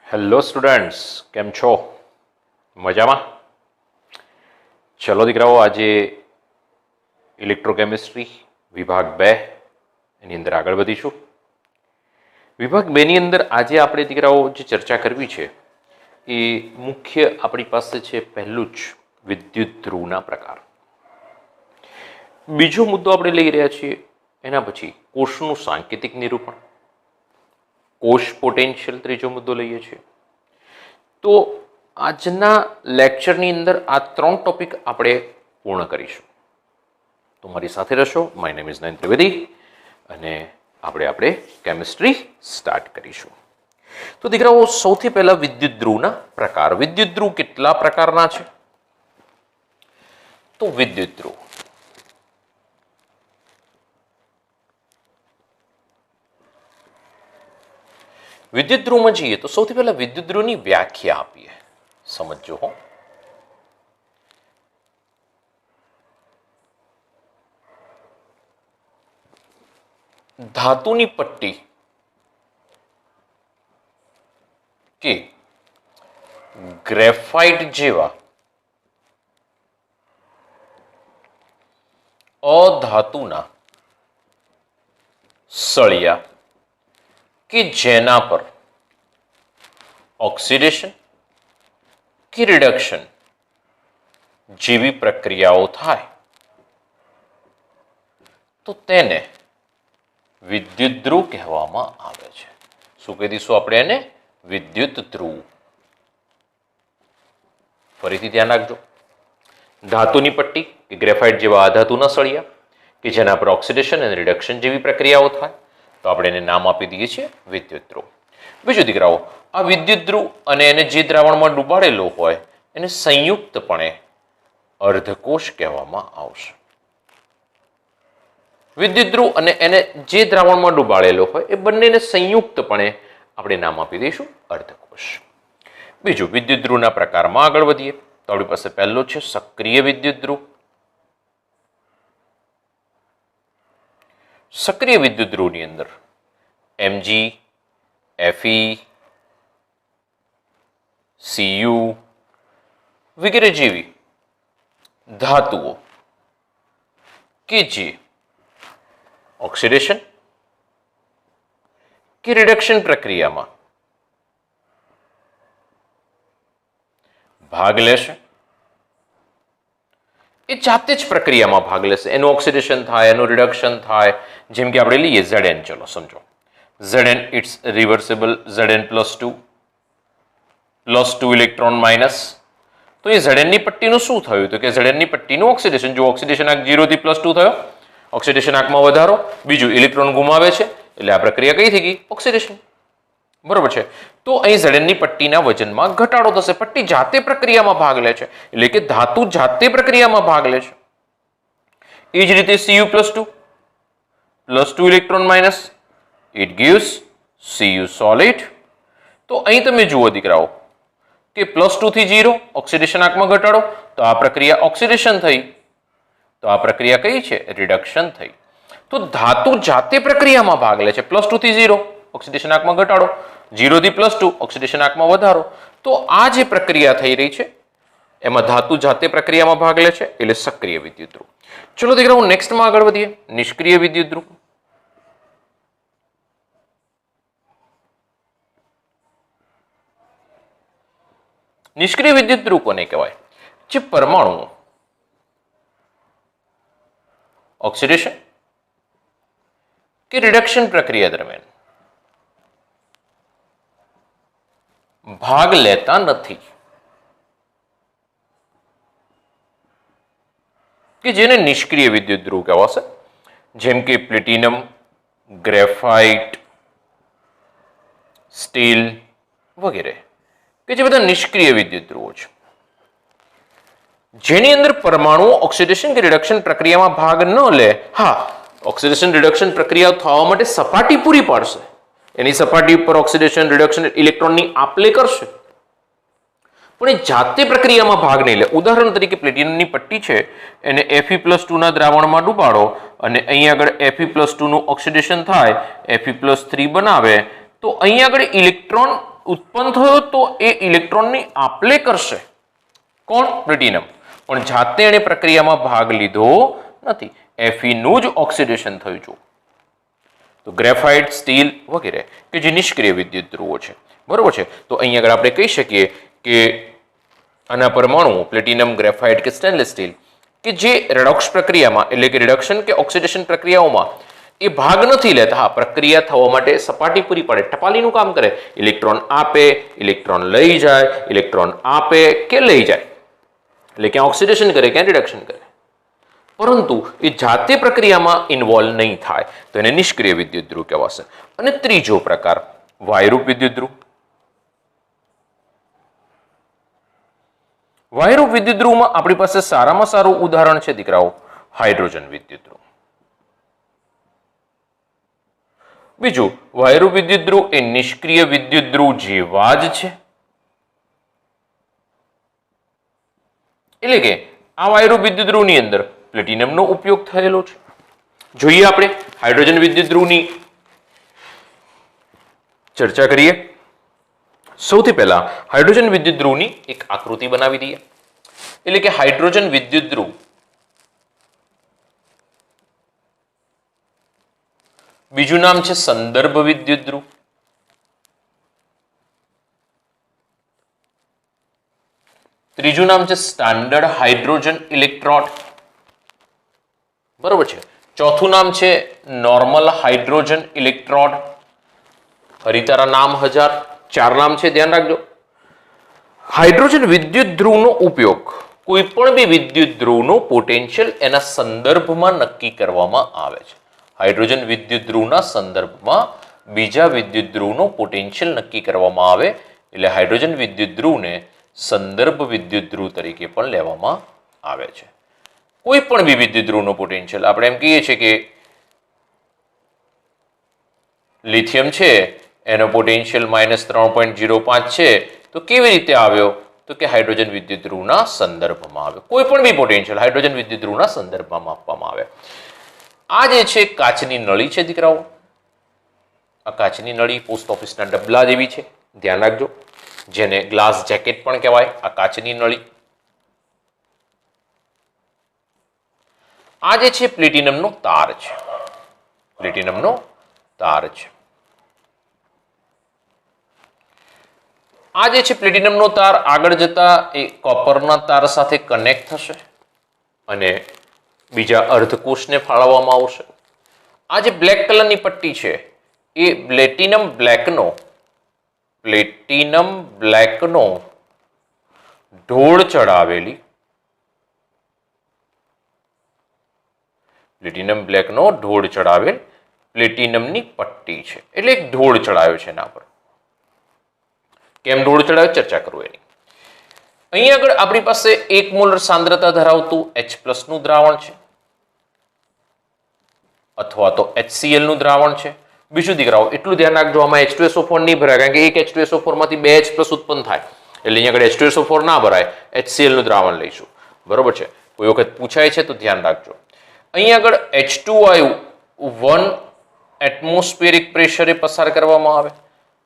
Hello students, કેમ છો? મજામાં? ચલો દીકરાઓ, આજે ઇલેક્ટ્રોકેમિસ્ટ્રી વિભાગ 2 એની અંદર આગળ વધીશું. વિભાગ 2 ની અંદર આજે આપણે દીકરાઓ જે ચર્ચા કરવી છે એ મુખ્ય આપણી પાસે છે પહેલું જ વિદ્યુત ધ્રુવના પ્રકાર. બીજો મુદ્દો આપણે લઈ રહ્યા છીએ એના પછી કોષનું સાંકેતિક નિરૂપણ, કોષ પોટેન્શિયલ ત્રીજો મુદ્દો લઈએ છીએ. તો આજના લેક્ચરની અંદર આ 3 ટોપિક આપણે પૂર્ણ કરીશું. તો મારી સાથે રહેશો. માય નેમ ઇઝ નયન ત્રિવેદી અને આપણે કેમિસ્ટ્રી સ્ટાર્ટ કરીશું. તો દીકરાઓ, સૌથી પહેલા વિદ્યુત ધ્રુવના પ્રકાર. વિદ્યુત ધ્રુવ કેટલા પ્રકારના છે? તો વિદ્યુત ધ્રુવ વિદ્યુત ધ્રુવમાં જઈએ તો સૌથી પહેલા વિદ્યુત ધ્રુવની વ્યાખ્યા આપીએ. સમજો હો. ધાતુની પટ્ટી કે ગ્રેફાઇટ જેવા અધાતુના સળિયા કે જેના પર ઓક્સિડેશન કે રિડક્શન જેવી પ્રક્રિયાઓ થાય તો તેને વિદ્યુત ધ્રુવ કહેવામાં આવે છે. શું કહી દઈશું આપણે એને? વિદ્યુત ધ્રુવ. ફરીથી ધ્યાન રાખજો. ધાતુની પટ્ટી કે ગ્રેફાઇટ જેવા અધાતુના સળિયા કે જેના પર ઓક્સિડેશન અને રિડક્શન જેવી પ્રક્રિયાઓ થાય તો આપણે એને નામ આપી દઈએ છીએ વિદ્યુત ધ્રુવ. બીજું દીકરાઓ, આ વિદ્યુત ધ્રુવ અને એને જે દ્રાવણમાં ડૂબાડેલો હોય એને સંયુક્તપણે અર્ધકોષ કહેવામાં આવશે. વિદ્યુત ધ્રુવ અને એને જે દ્રાવણમાં ડૂબાડેલો હોય એ બંનેને સંયુક્તપણે આપણે નામ આપી દઈશું અર્ધકોષ. બીજું, વિદ્યુત ધ્રુવના પ્રકારમાં આગળ વધીએ તો આપણી પાસે પહેલો છે સક્રિય વિદ્યુત ધ્રુવ. સક્રિય વિદ્યુત ધ્રુવની અંદર Mg, Fe, Cu વગેરે જેવી ધાતુઓ કે જે ઓક્સિડેશન કે રિડક્શન પ્રક્રિયામાં ભાગ લેશે એ જાતે જ પ્રક્રિયામાં ભાગ લેશે. એનું ઓક્સિડેશન થાય, એનું રિડક્શન થાય. જેમ કે આપણે લઈએ Zn. ચલો સમજો. Zn it's reversible Zn+2 +2 electron minus. તો એ Zn ની પટ્ટીનું શું થયું? તો કે Zn ની પટ્ટીનું ઓક્સિડેશન. જો ઓક્સિડેશન આંક 0 થી +2 થયો, ઓક્સિડેશન આંકમાં વધારો, બીજું ઇલેક્ટ્રોન ગુમાવે છે એટલે આ પ્રક્રિયા કઈ થઈ ગઈ? ઓક્સિડેશન. બરોબર છે. તો અહીં Zn ની પટ્ટીના વજનમાં ઘટાડો થશે. પટ્ટી જાતે પ્રક્રિયામાં ભાગ લે છે એટલે કે ધાતુ જાતે પ્રક્રિયામાં ભાગ લે છે. એ જ રીતે Cu+2 +2 electron minus, it gives Cu solid. તો અહીં તમે જુઓ દીકરાઓ કે +2 થી 0 ઓક્સિડેશન આંકમાં ઘટાડો તો આ પ્રક્રિયા ઓક્સિડેશન થઈ. તો આ પ્રક્રિયા કઈ છે? રિડક્શન થઈ. તો ધાતુ જાતે પ્રક્રિયામાં ભાગ લે છે. +2 થી 0 ઓક્સિડેશન આંકમાં ઘટાડો, 0 થી +2 ઓક્સિડેશન આંકમાં વધારો. તો આ જે પ્રક્રિયા થઈ રહી છે એમાં ધાતુ જાતે પ્રક્રિયામાં ભાગ લે છે એટલે સક્રિય વિદ્યુત ધ્રુવ. ચલો દીકરાઓ, નેક્સ્ટમાં આગળ વધીએ. નિષ્ક્રિય વિદ્યુત ધ્રુવ. નિષ્ક્રિય વિદ્યુત ધ્રુવ કોને કહેવાય? જે પરમાણુઓ ઓક્સિડેશન કે રિડક્શન પ્રક્રિયા દરમિયાન ભાગ લેતા નથી કે જેને નિષ્ક્રિય વિદ્યુત ધ્રુવ કહેવાશે. જેમ કે પ્લેટિનમ, ગ્રેફાઇટ, સ્ટીલ વગેરે કે જે બધા નિષ્ક્રિય વિદ્યુત ધ્રુવો છે જેની અંદર પરમાણુઓ ઓક્સિડેશન કે રિડક્શન પ્રક્રિયામાં ભાગ ન લે. હા, ઓક્સિડેશન રિડક્શન પ્રક્રિયા થવા માટે સપાટી પૂરી પાડશે. એની સપાટી ઉપર ઓક્સિડેશન રિડક્શન ઇલેક્ટ્રોનની આપ-લે કરશે પણ એ જાતે પ્રક્રિયામાં ભાગ નહીં લે. ઉદાહરણ તરીકે પ્લેટિનમની પટ્ટી છે એને Fe+2 ના દ્રાવણમાં ડૂબાડો અને અહીં આગળ Fe+2 નું ઓક્સિડેશન થાય, Fe+3 બનાવે તો અહીં આગળ ઇલેક્ટ્રોન ઉત્પન્ન થયો તો એ ઇલેક્ટ્રોનની આપલે કરશે કોણ? પ્લેટિનમ. પણ જાતે એને પ્રક્રિયામાં ભાગ લીધો નથી. Fe નું જ ઓક્સિડેશન થયું છે. તો ગ્રેફાઇટ, સ્ટીલ વગેરે કે જે નિષ્ક્રિય વિદ્યુત ધ્રુવો છે, બરોબર છે. તો અહીંયા આગળ આપણે કહી શકીએ કે આના પરમાણુઓ પ્લેટિનમ, ગ્રેફાઇટ કે સ્ટેનલેસ સ્ટીલ કે જે રેડોક્સ પ્રક્રિયામાં એટલે કે રિડક્શન કે ઓક્સિડેશન પ્રક્રિયાઓમાં એ ભાગ નથી લેતા. હા, પ્રક્રિયા થવા માટે સપાટી પૂરી પાડે, ટપાલીનું કામ કરે. ઇલેક્ટ્રોન આપે, ઇલેક્ટ્રોન લઈ જાય, ઇલેક્ટ્રોન આપે કે લઈ જાય, એટલે ક્યાં ઓક્સિડેશન કરે, ક્યાં રિડક્શન કરે, પરંતુ એ જાતે પ્રક્રિયામાં ઇન્વોલ્વ નહીં થાય, તો એને નિષ્ક્રિય વિદ્યુત ધ્રુવ કહેવાશે. અને ત્રીજો પ્રકાર વાયુરૂપ વિદ્યુત ધ્રુવ. વાયુરૂપ વિદ્યુત ધ્રુવમાં આપણી પાસે સારામાં સારું ઉદાહરણ છે દીકરાઓ હાઇડ્રોજન વિદ્યુત ધ્રુવ. બીજું, વાયુરૂપ વિદ્યુત ધ્રુવ એ નિષ્ક્રિય વિદ્યુત ધ્રુવ જેવા જ છે. એટલે કે આ વાયુરૂપ વિદ્યુત ધ્રુવની અંદર પ્લેટિનમનો ઉપયોગ થયેલો છે. જોઈએ આપણે હાઇડ્રોજન વિદ્યુત ધ્રુવની ચર્ચા કરીએ. સૌથી પહેલા હાઇડ્રોજન વિદ્યુત ધ્રુવની એક આકૃતિ બનાવી દઈએ. એટલે કે હાઇડ્રોજન વિદ્યુત ધ્રુવ બીજું નામ છે સંદર્ભ વિદ્યુત ધ્રુવ. ત્રીજું નામ છે સ્ટાન્ડર્ડ હાઇડ્રોજન ઇલેક્ટ્રોડ, બરોબર છે. ચોથું નામ છે નોર્મલ હાઇડ્રોજન ઇલેક્ટ્રોડ. ફરી તારા નામ 1000, 4 નામ છે, ધ્યાન રાખજો. હાઇડ્રોજન વિદ્યુત ધ્રુવનો ઉપયોગ કોઈ પણ બી વિદ્યુત ધ્રુવનો પોટેન્શિયલ એના સંદર્ભમાં નક્કી કરવામાં આવે છે. હાઇડ્રોજન વિદ્યુત ધ્રુવના સંદર્ભમાં બીજા વિદ્યુત ધ્રુવનો પોટેન્શિયલ નક્કી કરવામાં આવે, એટલે હાઇડ્રોજન વિદ્યુત ધ્રુવને સંદર્ભ વિદ્યુત ધ્રુવ તરીકે પણ લેવામાં આવે છે. કોઈ પણ બી વિદ્યુત ધ્રુવનો પોટેન્શિયલ આપણે એમ કહીએ છીએ કે લિથિયમ છે એનો પોટેન્શિયલ -3.05 છે, તો કેવી રીતે આવ્યો? તો કે હાઇડ્રોજન વિદ્યુત ધ્રુવના સંદર્ભમાં આવ્યો. કોઈ પણ બી પોટેન્શિયલ હાઇડ્રોજન વિદ્યુત ધ્રુવના સંદર્ભમાં આપવામાં આવે. આ જે છે કાચની નળી છે દીકરાઓ. આ કાચની નળી પોસ્ટ ઓફિસના ડબલા જેવી છે, ધ્યાન રાખજો. જેને ગ્લાસ જેકેટ પણ કહેવાય. આ કાચની નળી. આ જે છે પ્લેટિનમનો તાર છે. પ્લેટિનમનો તાર છે. આ જે છે પ્લેટિનમનો તાર આગળ જતા એ કોપરના તાર સાથે કનેક્ટ થશે અને બીજા અર્ધકોષને ફાળવવામાં આવશે. આ જે બ્લેક કલરની પટ્ટી છે એ પ્લેટિનમ બ્લેકનો ઢોળ ચડાવેલી પ્લેટિનમની પટ્ટી છે. એટલે એક ઢોળ ચડાવ્યો છે એના પર. કેમ ઢોળ ચડાવ્યો ચર્ચા કરું એની. અહીંયા આગળ આપણી પાસે 1 મોલર સાંદ્રતા ધરાવતું H+ નું દ્રાવણ છે અથવા તો HCl નું દ્રાવણ છે. બીજું દીકરાઓ એટલું ધ્યાન રાખજો, આમાં H2SO4 નહીં ભરાય, કારણ કે એક H2SO4 માંથી 2 H+ ઉત્પન્ન થાય, એટલે અહીંયા આગળ H2SO4 ના ભરાય, HCl નું દ્રાવણ લઈશું, બરોબર છે. કોઈ વખત પૂછાય છે તો ધ્યાન રાખજો. અહીંયા આગળ H2 વાયુ 1 એટમોસ્ફિયરિક પ્રેશરે પસાર કરવામાં આવે.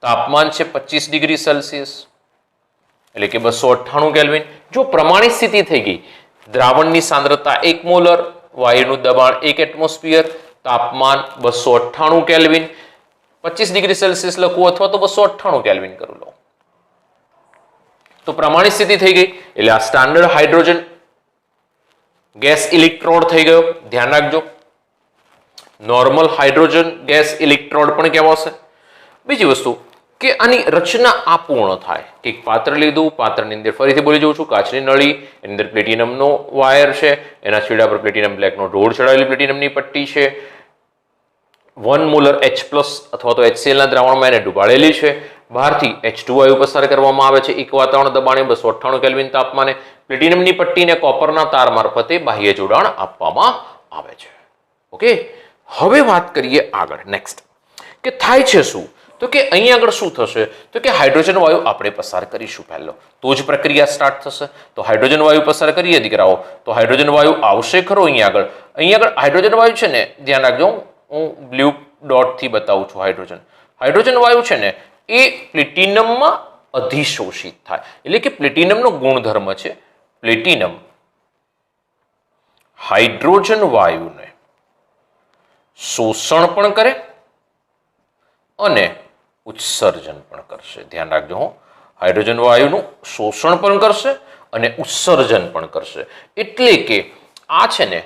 તાપમાન છે 25 ડિગ્રી સેલ્સિયસ, એટલે કે 298 કેલ્વિન. જો પ્રમાણિત સ્થિતિ થઈ ગઈ, દ્રાવણની સાંદ્રતા 1 મોલર, વાયુનું દબાણ 1 એટમોસ્ફિયર, તાપમાન 298 કેલ્વિન, 25 ડિગ્રી સેલ્સિયસ લખું અથવા તો 298 કેલ્વિન કરું લો, તો પ્રમાણિત સ્થિતિ થઈ ગઈ. એટલે આ સ્ટાન્ડર્ડ હાઇડ્રોજન ગેસ ઇલેક્ટ્રોડ થઈ ગયો, ધ્યાન રાખજો. નોર્મલ હાઇડ્રોજન ગેસ ઇલેક્ટ્રોડ પણ કહેવાશે. બીજી વસ્તુ કે આની રચના આ પૂર્ણ થાય કે એક પાત્ર લીધું, પાત્રની અંદર ફરીથી બોલી જઉં છું, કાચની નળી, એની અંદર પ્લેટિનમનો વાયર છે, એના છેડા પર પ્લેટિનમ બ્લેકનો ઢોળ ચડાવેલી પ્લેટિનમની પટ્ટી છે, 1 મોલર H+ અથવા તો HCl ના દ્રાવણમાં એને ડુબાડેલી છે, બહારથી H2 વાયુ પસાર કરવામાં આવે છે, એક વાતાવરણ દબાણે 298 કેલ્વિન તાપમાને પ્લેટિનમની પટ્ટીને કોપરના તાર મારફતે બાહ્ય જોડાણ આપવામાં આવે છે. ઓકે, હવે વાત કરીએ આગળ નેક્સ્ટ કે થાય છે શું. તો કે અહીં આગળ શું થશે? તો કે હાઇડ્રોજન વાયુ આપણે પસાર કરીશું પહેલો, તો જ પ્રક્રિયા સ્ટાર્ટ થશે. તો હાઇડ્રોજન વાયુ પસાર કરીએ દીકરાઓ, તો હાઇડ્રોજન વાયુ આવશે ખરો અહીં આગળ હાઇડ્રોજન વાયુ છે ને, ધ્યાન રાખજો, હું બ્લુ ડોટથી બતાવું છું. હાઇડ્રોજન વાયુ છે ને એ પ્લેટિનમમાં અધિશોષિત થાય. એટલે કે પ્લેટિનમનો ગુણધર્મ છે પ્લેટિનમ હાઇડ્રોજન વાયુને શોષણ પણ કરે અને ઉત્સર્જન પણ કરશે. ધ્યાન રાખજો હો, હાઇડ્રોજન વાયુનું શોષણ પણ કરશે અને ઉત્સર્જન પણ કરશે. એટલે કે આ છે ને,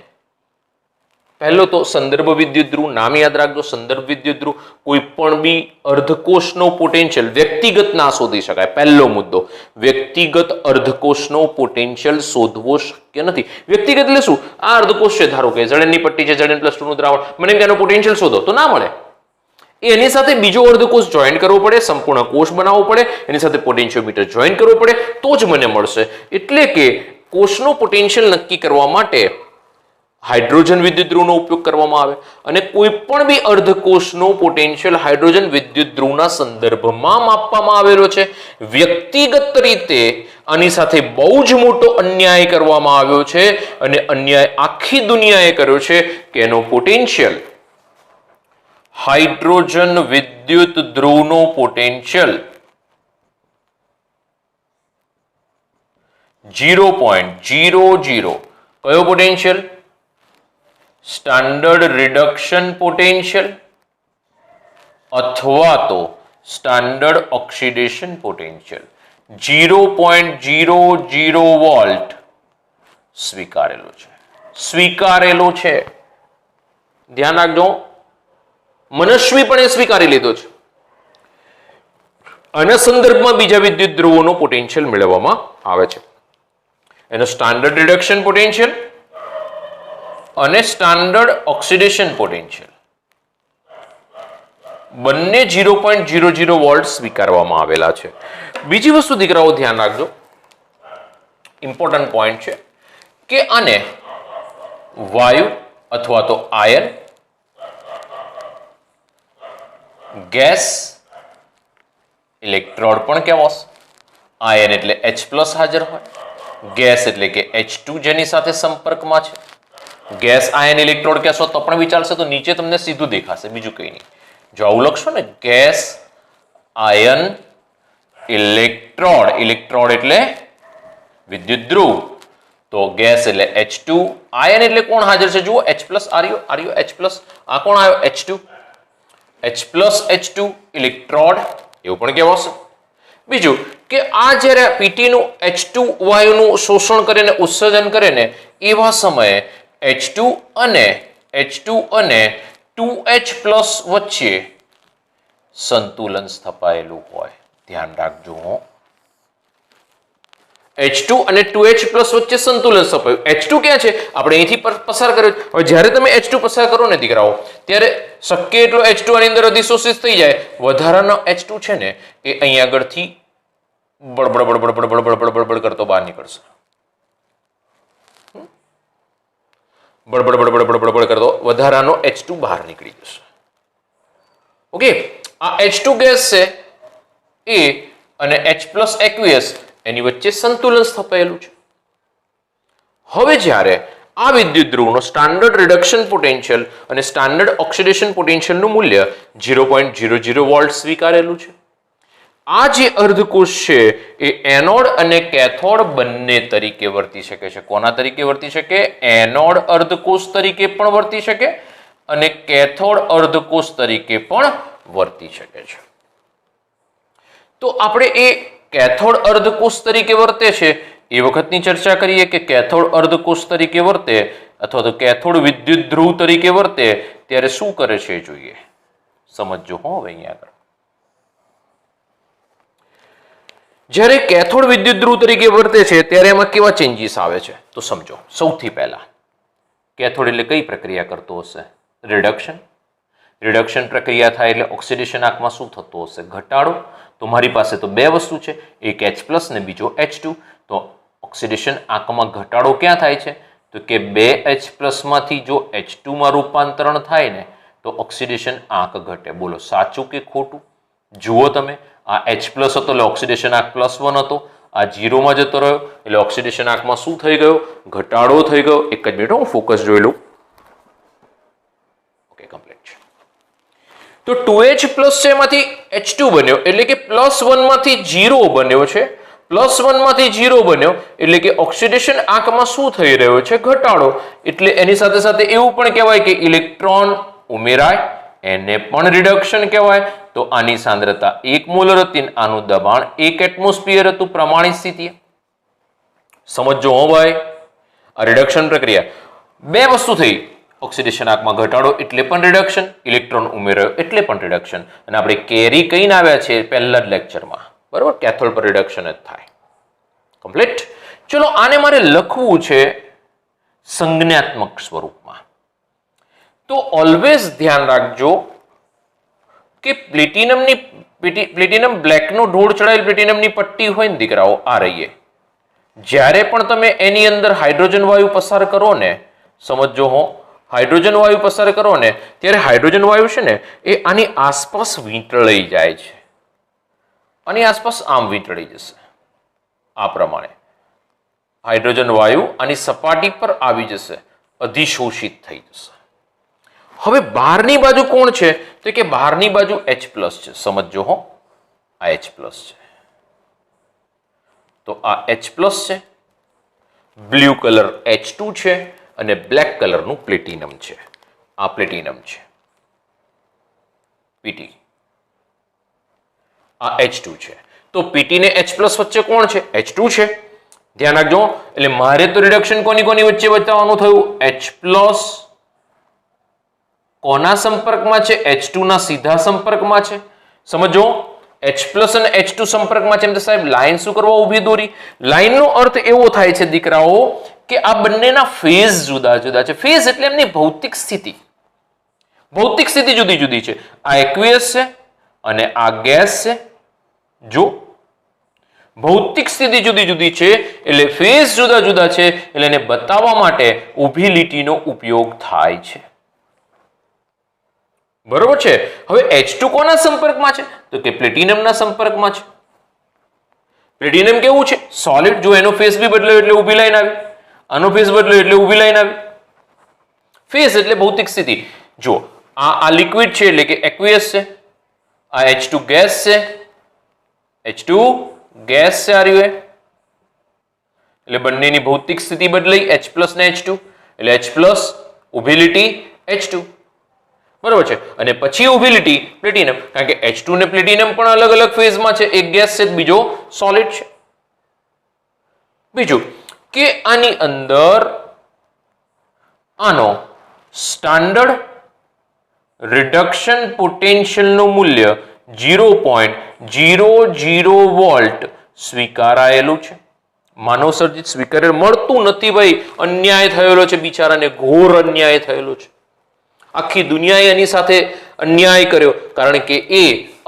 પહેલો તો સંદર્ભ વિદ્યુત ધ્રુવ, નામ યાદ રાખજો. સંદર્ભ વિદ્યુત ધ્રુવ કોઈ પણ બી અર્ધકોષનો પોટેન્શિયલ વ્યક્તિગત ના શોધી શકાય. પહેલો મુદ્દો, વ્યક્તિગત અર્ધકોષનો પોટેન્શિયલ શોધવો શક્ય નથી. વ્યક્તિગત એટલે શું? આ અર્ધકોષ છે, ધારો કે જડનની પટ્ટી છે, Zn+2 નું દ્રાવણ, મને તેનો પોટેન્શિયલ શોધો, તો ના મળે. એની સાથે બીજો અર્ધકોષ જોઈન કરવો પડે, સંપૂર્ણ કોષ બનાવવો પડે, એની સાથે પોટેન્શિયોમીટર જોઈન કરવો પડે, તો જ મને મળશે. એટલે કે કોષનો પોટેન્શિયલ નક્કી કરવા માટે હાઇડ્રોજન વિદ્યુત ધ્રુવનો ઉપયોગ કરવામાં આવે અને કોઈ પણ બી અર્ધકોષનો પોટેન્શિયલ હાઇડ્રોજન વિદ્યુત ધ્રુવના સંદર્ભમાં માપવામાં આવેલો છે. વ્યક્તિગત રીતે આની સાથે બહુ જ મોટો અન્યાય કરવામાં આવ્યો છે અને અન્યાય આખી દુનિયાએ કર્યો છે કે એનો પોટેન્શિયલ, હાઇડ્રોજન વિદ્યુત ધ્રુવનો પોટેન્શિયલ 0.00 કયો પોટેન્શિયલ? સ્ટાન્ડર્ડ રિડક્શન પોટેન્શિયલ અથવા તો સ્ટાન્ડર્ડ ઓક્સિડેશન પોટેન્શિયલ 0.00 વોલ્ટ સ્વીકારેલો છે. સ્વીકારેલો છે, ધ્યાન રાખજો. મનસ્વીપણે સ્વીકારી લીધો છે. આના સંદર્ભમાં બીજા વિદ્યુત ધ્રુવોનો પોટેન્શિયલ મેળવવામાં આવે છે. એનો સ્ટાન્ડર્ડ રિડક્શન પોટેન્શિયલ અને સ્ટાન્ડર્ડ ઓક્સિડેશન પોટેન્શિયલ બંને 0.00 વોલ્ટ સ્વીકારવામાં આવેલા છે. બીજી વસ્તુ દીકરાઓ ધ્યાન રાખજો, ઇમ્પોર્ટન્ટ પોઈન્ટ છે કે આને વાયુ અથવા તો આયન, ગેસ, ઇલેક્ટ્રોડ પણ કહેવાશે. આયન એટલે H+ હાજર હોય, ગેસ એટલે કે H2 જેની સાથે સંપર્કમાં છે. ગેસ, આયન, ઇલેક્ટ્રોડ કહેશો તો પણ વિચારશે તો નીચે તમને સીધું દેખાશે, બીજું કંઈ નહીં. જો આવું લખશો ને, ગેસ, આયન, ઇલેક્ટ્રોડ, ઇલેક્ટ્રોડ એટલે વિદ્યુત ધ્રુવ, તો ગેસ એટલે H2, આયન એટલે કોણ હાજર છે? જુઓ H+, આર્યો H+, આ કોણ આવ્યો? H2, H+H2 ઇલેક્ટ્રોડ એવું પણ કહેવાશે. બીજું કે આ જ્યારે Pt નું H2 વાયુનું શોષણ કરે ને ઉત્સર્જન કરે ને, એવા સમયે H2 અને 2H+ વચ્ચે સંતુલન સ્થપાયેલું હોય. ધ્યાન રાખજો. H2 અને 2H+ વચ્ચે સંતુલન સ્થપાયું. H2 ક્યાં છે? આપણે અહીંથી પસાર કર્યો. હવે જ્યારે તમે H2 પસાર કરો ને દીકરાઓ, ત્યારે શક્ય એટલો H2 આની અંદર અધિશોષિત થઈ જાય. વધારાનો H2 છે ને, એ અહીં આગળથી બળબડ કરતો બહાર નીકળશે. બળબડ કરતો વધારાનો H2 બહાર નીકળી જશે. ઓકે, આ H2 ગેસ છે એ અને H+ aqueous એની વચ્ચે સંતુલન સ્થપાયેલું છે. હવે જ્યારે આ વિદ્યુત ધ્રુવનો સ્ટાન્ડર્ડ રિડક્શન પોટેન્શિયલ અને સ્ટાન્ડર્ડ ઓક્સિડેશન પોટેન્શિયલનું મૂલ્ય 0.00 વોલ્ટ સ્વીકારેલું છે. આ જે અર્ધકોષ છે એ એનોડ અને કેથોડ બંને તરીકે વર્તી શકે છે. કોના તરીકે વર્તી શકે? એનોડ અર્ધકોષ તરીકે પણ વર્તી શકે અને કેથોડ અર્ધકોષ તરીકે પણ વર્તી શકે છે. તો આપણે એ કેથોડ અર્ધકોષ તરીકે વર્તે છે એ વખતની ચર્ચા કરીએ કે કેથોડ અર્ધકોષ તરીકે વર્તે અથવા તો કેથોડ વિદ્યુત ધ્રુવ તરીકે વર્તે ત્યારે શું કરે છે એ જોઈએ. સમજજો હો. હવે અહીંયા આગળ જ્યારે કેથોડ વિદ્યુત ધ્રુવ તરીકે વર્તે છે ત્યારે એમાં કેવા ચેન્જીસ આવે છે તો સમજો. સૌથી પહેલા કેથોડ એટલે કઈ પ્રક્રિયા કરતો હશે? રિડક્શન. રિડક્શન પ્રક્રિયા થાય એટલે ઓક્સિડેશન આંકમાં શું થતું હશે? ઘટાડો. તો મારી પાસે તો બે વસ્તુ છે, એક H+ ને બીજો H2. તો ઓક્સિડેશન આંકમાં ઘટાડો ક્યાં થાય છે? તો કે 2H+ માંથી જો H2 માં રૂપાંતરણ થાય ને તો ઓક્સિડેશન આંક ઘટે. બોલો સાચું કે ખોટું? જુઓ તમે, આ H+ હતો એટલે ઓક્સિડેશન આંક +1 હતો, આ 0 માં જતો રહ્યો એટલે ઓક્સિડેશન આંકમાં શું થઈ ગયો? ઘટાડો થઈ ગયો. એક જ મિનિટ હું ફોકસ જોઈ લઉં. ઓકે, કમ્પ્લીટ છે. તો 2H પ્લસ છે એમાંથી H2 બન્યો એટલે કે +1 માંથી 0 બન્યો છે, +1 માંથી 0 બન્યો એટલે કે ઓક્સિડેશન આંકમાં શું થઈ રહ્યો છે? ઘટાડો. એટલે એની સાથે સાથે એવું પણ કહેવાય કે ઇલેક્ટ્રોન ઉમેરાય, એને પણ રિડક્શન કહેવાય. તો આની સાંદ્રતા 1 મોલર હતી, આનું દબાણ 1 એટમોસ્ફિયર હતું પ્રમાણિત સ્થિતિએ. સમજો હો ભાઈ, આ રિડક્શન પ્રક્રિયા. બે વસ્તુ થઈ, ઓક્સિડેશન આંકમાં ઘટાડો એટલે પણ રિડક્શન, ઇલેક્ટ્રોન ઉમેરાયો એટલે પણ રિડક્શન. અને આપણે કેરી કહીને આવ્યા છે પહેલા જ લેક્ચરમાં, બરોબર? કેથોડ પર રિડક્શન જ થાય. કમ્પ્લીટ. ચલો આને મારે લખવું છે સંજ્ઞાત્મક સ્વરૂપમાં. તો ઓલવેઝ ધ્યાન રાખજો કે પ્લેટિનમ બ્લેકનો ઢોળ ચડાયેલ પ્લેટિનમની પટ્ટી હોય ને દીકરાઓ, આ રહીએ, જ્યારે પણ તમે એની અંદર હાઇડ્રોજન વાયુ પસાર કરો ને, સમજો હો, હાઇડ્રોજન વાયુ પસાર કરો ને ત્યારે હાઇડ્રોજન વાયુ છે ને એ આની આસપાસ વીંટળાઈ જાય છે, આની આસપાસ આમ વીંટળાઈ જશે. આ પ્રમાણે હાઇડ્રોજન વાયુ આની સપાટી પર આવી જશે, અધિશોષિત થઈ જશે. હવે બહારની બાજુ કોણ છે? તો કે બહારની બાજુ H+ છે. સમજો હો, આ H+ છે. તો આ H+ છે, બ્લુ કલર H2 છે અને બ્લેક કલરનું પ્લેટિનમ છે. આ પ્લેટિનમ છે Pt. આ H2 છે. તો Pt ને H+ વચ્ચે કોણ છે? H2 છે. ધ્યાન રાખજો. એટલે મારે તો રિડક્શન કોની કોની વચ્ચે બતાવવાનું થયું? H+ કોના સંપર્કમાં છે? H2 ના સીધા સંપર્કમાં છે. સમજો, H+ અને H2 સંપર્કમાં છે એમ તો સાહેબ લાઈન શું કરવા ઊભી દોરી? લાઈનનો અર્થ એવો થાય છે દીકરાઓ કે આ બંનેના ફેઝ જુદા જુદા છે. ફેઝ એટલે એમની ભૌતિક સ્થિતિ. ભૌતિક સ્થિતિ જુદી જુદી છે. આ એક્વિયસ છે અને આ ગેસ છે. જો ભૌતિક સ્થિતિ જુદી જુદી છે એટલે ફેઝ જુદા જુદા છે, એટલે એને બતાવવા માટે ઊભી લીટીનો ઉપયોગ થાય છે. બરોબર છે. હવે H2 કોના સંપર્કમાં છે? તો કે પ્લેટિનમના સંપર્કમાં છે. પ્લેટિનમ કેવું છે? સોલિડ. જો એનો ફેઝ બી બદલાયો એટલે ઊભી લાઈન આવી, આનો ફેઝ બદલાયો એટલે ઊભી લાઈન આવી. ફેઝ એટલે ભૌતિક સ્થિતિ. જો આ લિક્વિડ છે એટલે કે એક્વિયસ છે, આ H2 ગેસ છે, H2 ગેસ છે આ રહ્યું, એટલે બંનેની ભૌતિક સ્થિતિ બદલાઈ, H+ ને H2 એટલે H+ ઊભી લીટી H2. બરોબર છે. અને પછી ઊભી લીટી પ્લેટિનમ, કારણ કે H2 ને પ્લેટિનમ પણ અલગ અલગ ફેઝમાં છે, એક ગેસ છે બીજો સોલિડ છે. બીજું કે આની અંદર આનો સ્ટાન્ડર્ડ રિડક્શન પોટેન્શિયલનું મૂલ્ય 0.00 વોલ્ટ સ્વીકારાયેલું છે. માનવ સર્જિત સ્વીકારેલું મળતું નથી ભાઈ, અન્યાય થયેલો છે બિચારાને, ઘોર અન્યાય થયેલો છે. આખી દુનિયાએ એની સાથે અન્યાય કર્યો, કારણ કે એ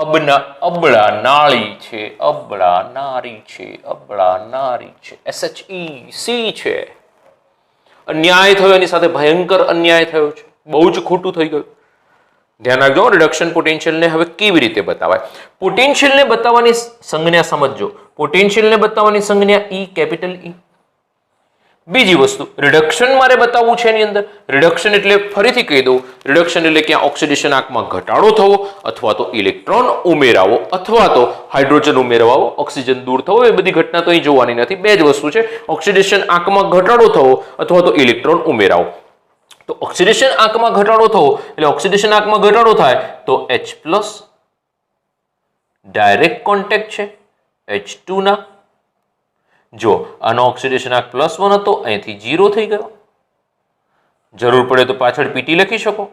અબળા નાળી છે, અબળા નારી છે, અબળા નારી છે, SHEC છે. અન્યાય થયો એની સાથે, ભયંકર અન્યાય થયો છે, બહુ જ ખોટું થઈ ગયું. ધ્યાન રાખજો. રિડક્શન પોટેન્શિયલને હવે કેવી રીતે બતાવાય? પોટેન્શિયલને બતાવવાની સંજ્ઞા સમજો. પોટેન્શિયલને બતાવવાની સંજ્ઞા E, કેપિટલ E. બીજી વસ્તુ, રિડક્શન મારે બતાવવું છે એની અંદર. રિડક્શન એટલે ફરીથી કહી દઉં, રિડક્શન એટલે ક્યાં ઓક્સિડેશન આંકમાં ઘટાડો થવો, અથવા તો ઇલેક્ટ્રોન ઉમેરાવો, અથવા તો હાઇડ્રોજન ઉમેરવાવો, ઓક્સિજન દૂર થવો. એ બધી ઘટના તો અહીં જોવાની નથી. બે જ વસ્તુ છે, ઓક્સિડેશન આંકમાં ઘટાડો થવો અથવા તો ઇલેક્ટ્રોન ઉમેરાવો. તો ઓક્સિડેશન આંકમાં ઘટાડો થવો એટલે ઓક્સિડેશન આંકમાં ઘટાડો થાય તો H+ ડાયરેક્ટ કોન્ટેક્ટ છે H2 ના. જો આનો ઓક્સિડેશન આંક +1 હતો, અહીંથી 0 થઈ ગયો. જરૂર પડે તો પાછળ Pt લખી શકો.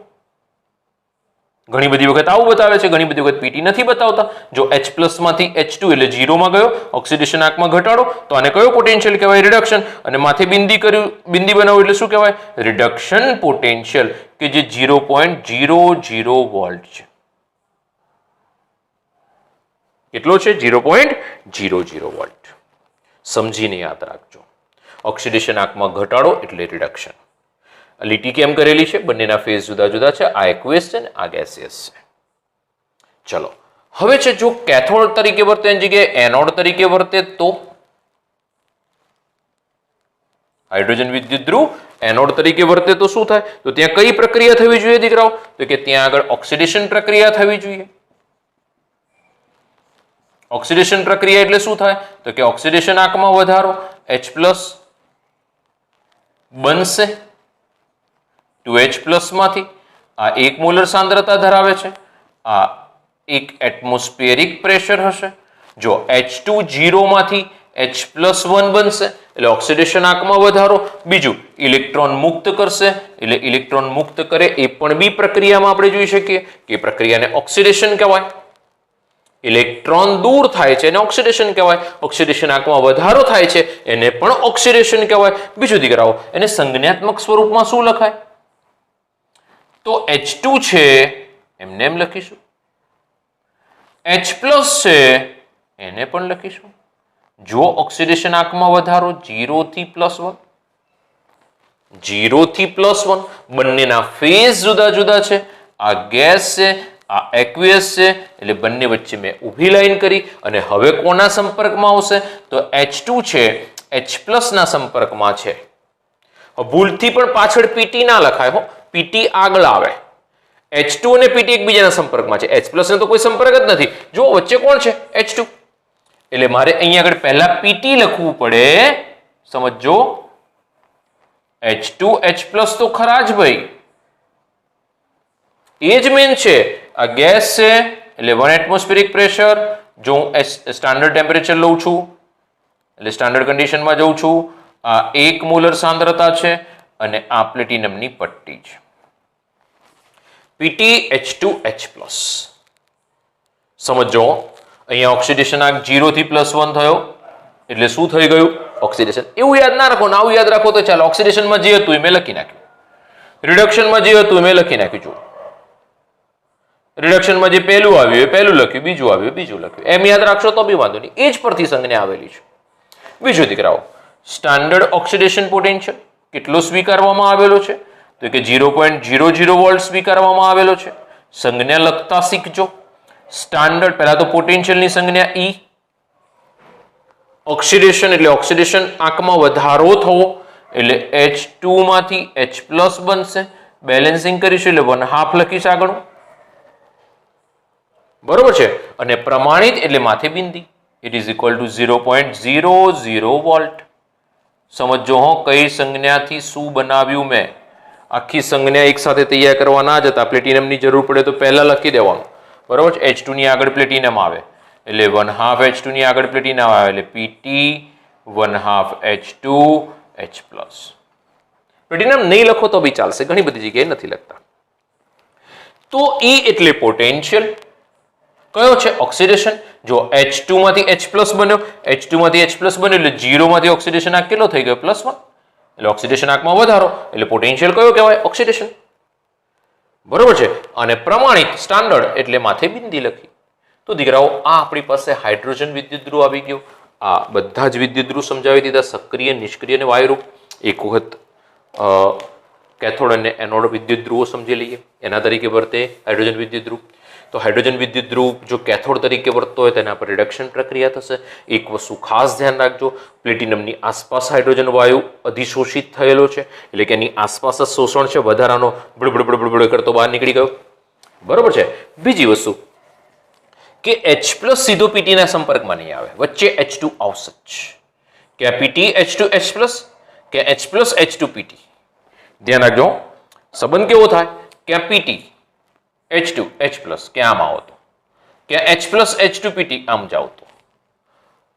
ઘણી બધી વખત આવું બતાવે છે, ઘણી બધી વખત Pt નથી બતાવતા. જો H+ માંથી H2 એટલે 0 માં ગયો, ઓક્સિડેશન આંકમાં ઘટાડો, તો આને કયો પોટેન્શિયલ કહેવાય? રિડક્શન. અને માથે બિંદી કર્યું, બિંદી બનાવ્યું એટલે શું કહેવાય? રિડક્શન પોટેન્શિયલ, કે જે 0.00 વોલ્ટ છે. કેટલો છે? 0.00 વોલ્ટ. સમજીને યાદ રાખજો. ઓક્સિડેશન આંકમાં ઘટાડો એટલે રિડક્શન. લીટી કેમ કરેલી છે? બંનેના ફેઝ જુદા જુદા છે. આ એક્વિયસ છે ને આ ગેસિયસ છે. ચલો હવે છે, જો કેથોડ તરીકે વર્તે એની જગ્યાએ એનોડ તરીકે વર્તે તો હાઇડ્રોજન વિદ્યુત ધ્રુવ એનોડ તરીકે વર્તે તો શું થાય? તો ત્યાં કઈ પ્રક્રિયા થવી જોઈએ દીકરાઓ? તો કે ત્યાં આગળ ઓક્સિડેશન પ્રક્રિયા થવી જોઈએ. ઓક્સિડેશન પ્રક્રિયા એટલે શું થાય? તો કે ઓક્સિડેશન આંકમાં વધારો, H+ બનશે 2H+ માંથી. આ 1 મોલર સાંદ્રતા ધરાવે છે. આ એક એટમોસ્ફિયરિક પ્રેશર હશે. જો H2 0 માંથી H+1 બનશે એટલે ઓક્સિડેશન આંકમાં વધારો. બીજું ઇલેક્ટ્રોન મુક્ત કરશે એટલે ઇલેક્ટ્રોન મુક્ત કરે એ પણ બી પ્રક્રિયામાં આપણે જોઈ શકીએ કે પ્રક્રિયાને ઓક્સિડેશન કહેવાય. ઇલેક્ટ્રોન દૂર થાય છે એને ઓક્સિડેશન કહેવાય. ઓક્સિડેશન આંકમાં વધારો થાય છે એને પણ ઓક્સિડેશન કહેવાય. બીજું દીકરાઓ એને સંજ્ઞાત્મક સ્વરૂપમાં શું લખાય? તો H2 છે એમને એમ લખીશું. H+ છે એને પણ લખીશું. જો ઓક્સિડેશન આંકમાં વધારો 0 થી +1, 0 થી +1 બંનેના ફેઝ જુદા જુદા છે. આ ગેસ છે, આ એક્વિયસ છે એટલે બંને વચ્ચે મેં ઊભી લાઈન કરી અને હવે કોના સંપર્કમાં આવશે? તો H2 છે H+ ના સંપર્કમાં છે. ભૂલથી પણ પાછળ PT ના લખાય હો, PT આગળ આવે. H2 અને PT એકબીજાના સંપર્કમાં છે. H+ ને તો કોઈ સંપર્ક જ નથી. જો વચ્ચે કોણ છે? H2. એટલે મારે અહીંયા આગળ પહેલા PT લખવું પડે. સમજો H2 H+ તો ખરા જ ભાઈ, એ જ મેન છે. આ ગેસ છે એટલે 1 એટમોસ્ફિયરિક પ્રેશર. જો હું સ્ટાન્ડર્ડ ટેમ્પરેચર લઉં છું એટલે સ્ટાન્ડર્ડ કન્ડિશનમાં જઉં છું. આ 1 મોલર સાંદ્રતા છે અને આ પ્લેટિનમની પટ્ટી છે. PT H2H+. સમજો અહીંયા ઓક્સિડેશન આંક 0 થી +1 થયો એટલે શું થઈ ગયું? ઓક્સિડેશન. એવું યાદ ના રાખો, આવું યાદ રાખો તો ચાલો. ઓક્સિડેશનમાં જે હતું એ મેં લખી નાખ્યું, રિડક્શનમાં જે હતું એ મેં લખી નાખ્યું. જો રિડક્શનમાં જે પહેલું આવ્યું એ પહેલું લખ્યું, બીજું આવ્યું બીજું લખ્યું. એમ યાદ રાખશો તો બી વાંધો નહીં, એ જ પરથી સંજ્ઞા આવેલી છે. બીજું દીકરાઓ, સ્ટાન્ડર્ડ ઓક્સિડેશન પોટેન્શિયલ કેટલો સ્વીકારવામાં આવેલો છે? તો કે 0.00 વોલ્ટ સ્વીકારવામાં આવેલો છે. સંજ્ઞા લખતા શીખજો. સ્ટાન્ડર્ડ પહેલા તો પોટેન્શિયલની સંજ્ઞા E. ઓક્સિડેશન એટલે ઓક્સિડેશન આંકમાં વધારો થવો એટલે H2 માંથી H+ બનશે. બેલેન્સિંગ કરીશું એટલે 1/2 લખીશ આગળ. બરોબર છે. અને પ્રમાણિત એટલે માથે બિંદી. It is equal to 0.00 volt. સમજો હો કઈ સંજ્ઞાથી શું બનાવ્યું મેં. આખી સંજ્ઞા એક સાથે તૈયાર કરવા ના જતા, પ્લેટિનમની જરૂર પડે તો પહેલા લખી દેવાનું. બરોબર છે. H2 ની આગળ પ્લેટિનમ આવે એટલે 1/2 H2 ની આગળ પ્લેટિનમ આવે એટલે PT 1/2 H2H+. પ્લેટિનમ નહીં લખો તો બી ચાલશે, ઘણી બધી જગ્યાએ નથી લખતા. તો E એટલે પોટેન્શિયલ. કયો છે? ઓક્સિડેશન. જો H2 માંથી H+ બન્યો, H2 માંથી H+ બન્યો એટલે 0 માંથી ઓક્સિડેશન આંક કેટલો થઈ ગયો? +1. એટલે ઓક્સિડેશન આંકમાં વધારો એટલે પોટેન્શિયલ કયો કહેવાય? ઓક્સિડેશન. બરોબર છે. અને પ્રમાણિત સ્ટાન્ડર્ડ એટલે માથે બિંદી લખી. તો દીકરાઓ આ આપણી પાસે હાઇડ્રોજન વિદ્યુત ધ્રુવ આવી ગયો. આ બધા જ વિદ્યુત ધ્રુવ સમજાવી દીધા, સક્રિય, નિષ્ક્રિય અને વાયુરૂપ. એક વખત કેથોડ અને એનોડ વિદ્યુત ધ્રુવો સમજી લઈએ. એના તરીકે વર્તે હાઇડ્રોજન વિદ્યુત ધ્રુવ. તો હાઇડ્રોજન વિદ્યુત ધ્રુવ જો કેથોડ તરીકે વર્તતો હોય તેના પર રિડક્શન પ્રક્રિયા થશે. એક વસ્તુ ખાસ ધ્યાન રાખજો, પ્લેટિનમની આસપાસ હાઇડ્રોજન વાયુ અધિશોષિત થયેલો છે એટલે કે એની આસપાસ જ શોષણ છે, વધારાનો બળબડ કરતો બહાર નીકળી ગયો. બરોબર છે. બીજી વસ્તુ કે H+ સીધો PT ના સંપર્કમાં નહીં આવે, વચ્ચે H2 આવશે જ. કે PT H2H+ કે H+ H2 PT. ધ્યાન રાખજો, સંબંધ કેવો થાય કે PT H2 H+ કે આમ આવો તો, કે H+ H2 PT આમ જાઓ તો,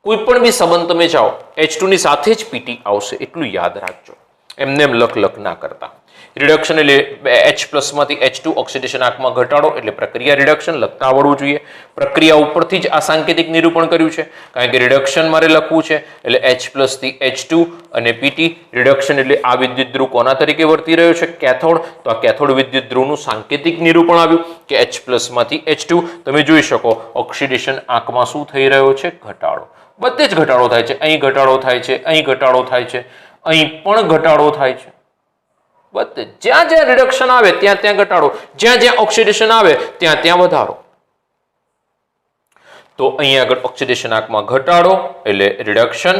કોઈ પણ બી સંબંધ તમે જાઓ H2 ની સાથે જ PT આવશે, એટલું યાદ રાખજો. એમને એમ લખ ના કરતા. રિડક્શન એટલે H+ માંથી H2 ઓક્સિડેશન આંકમાં ઘટાડો એટલે પ્રક્રિયા રિડક્શન લખતા આવડવું જોઈએ. પ્રક્રિયા ઉપરથી જ આ સાંકેતિક નિરૂપણ કર્યું છે, કારણ કે રિડક્શન મારે લખવું છે એટલે H+ થી H2 અને PT. રિડક્શન એટલે આ વિદ્યુત ધ્રુવ કોના તરીકે વર્તી રહ્યો છે? કેથોડ. તો આ કેથોડ વિદ્યુત ધ્રુવનું સાંકેતિક નિરૂપણ આવ્યું કે H+ માંથી H2. તમે જોઈ શકો ઓક્સિડેશન આંકમાં શું થઈ રહ્યો છે? ઘટાડો. બધે જ ઘટાડો થાય છે. અહીં ઘટાડો થાય છે, અહીં ઘટાડો થાય છે, અહીં પણ ઘટાડો થાય છે. બધે જ્યાં જ્યાં રિડક્શન આવે ત્યાં ત્યાં ઘટાડો, જ્યાં જ્યાં ઓક્સિડેશન આવે ત્યાં ત્યાં વધારો. તો અહીંયા આગળ ઓક્સિડેશન આંકમાં ઘટાડો એટલે રિડક્શન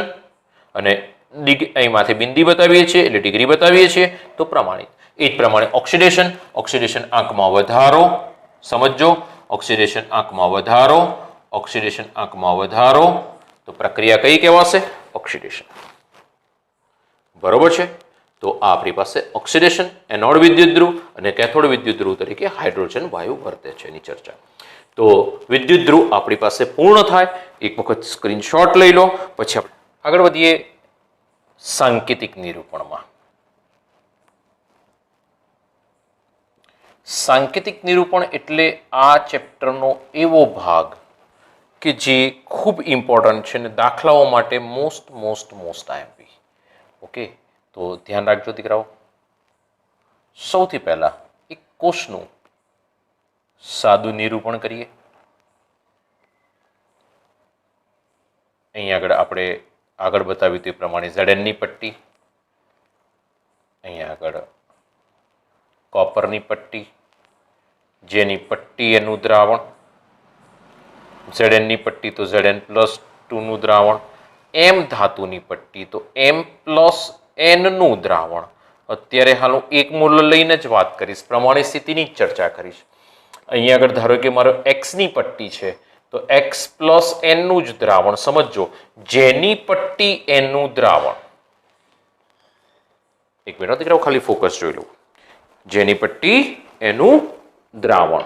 અને અહીંમાંથી બિંદી બતાવીએ છીએ એટલે ડિગ્રી બતાવીએ છીએ તો પ્રમાણિત. એ જ પ્રમાણે ઓક્સિડેશન, ઓક્સિડેશન આંકમાં વધારો, સમજો, ઓક્સિડેશન આંકમાં વધારો, ઓક્સિડેશન આંકમાં વધારો, તો પ્રક્રિયા કઈ કહેવાશે? ઓક્સિડેશન. બરોબર છે. તો આ આપણી પાસે ઓક્સિડેશન, એનોડ વિદ્યુત ધ્રુવ અને કેથોડ વિદ્યુત ધ્રુવ તરીકે હાઇડ્રોજન વાયુ વર્તે છે એની ચર્ચા. તો વિદ્યુત ધ્રુવ આપણી પાસે પૂર્ણ થાય. એક વખત સ્ક્રીનશોટ લઈ લો, પછી આપણે આગળ વધીએ સાંકેતિક નિરૂપણમાં. સાંકેતિક નિરૂપણ એટલે આ ચેપ્ટરનો એવો ભાગ કે જે ખૂબ ઇમ્પોર્ટન્ટ છે અને દાખલાઓ માટે મોસ્ટ આઈએમપી. ઓકે, તો ધ્યાન રાખજો દીકરાઓ. સૌથી પહેલા એક કોષનું સાદું નિરૂપણ કરીએ. અહીં આગળ બતાવ્યું તે પ્રમાણે Zn ની પટ્ટી, અહીંયા આગળ કોપરની પટ્ટી, જેની પટ્ટી એનું દ્રાવણ, Zn ની પટ્ટી તો Zn+2 નું દ્રાવણ, M ધાતુની પટ્ટી તો M+N નું દ્રાવણ. અત્યારે હાલ હું એક મોલ લઈને જ વાત કરીશ, પ્રમાણિત સ્થિતિની જ ચર્ચા કરીશ. અહીંયા આગળ ધારો કે મારો X ની પટ્ટી છે તો X+N નું જ દ્રાવણ. સમજો, જેની પટ્ટી એનું દ્રાવણ. એક મિનિટ દીકરાઓ, ખાલી ફોકસ જોઈ લઉં. જેની પટ્ટી એનું દ્રાવણ,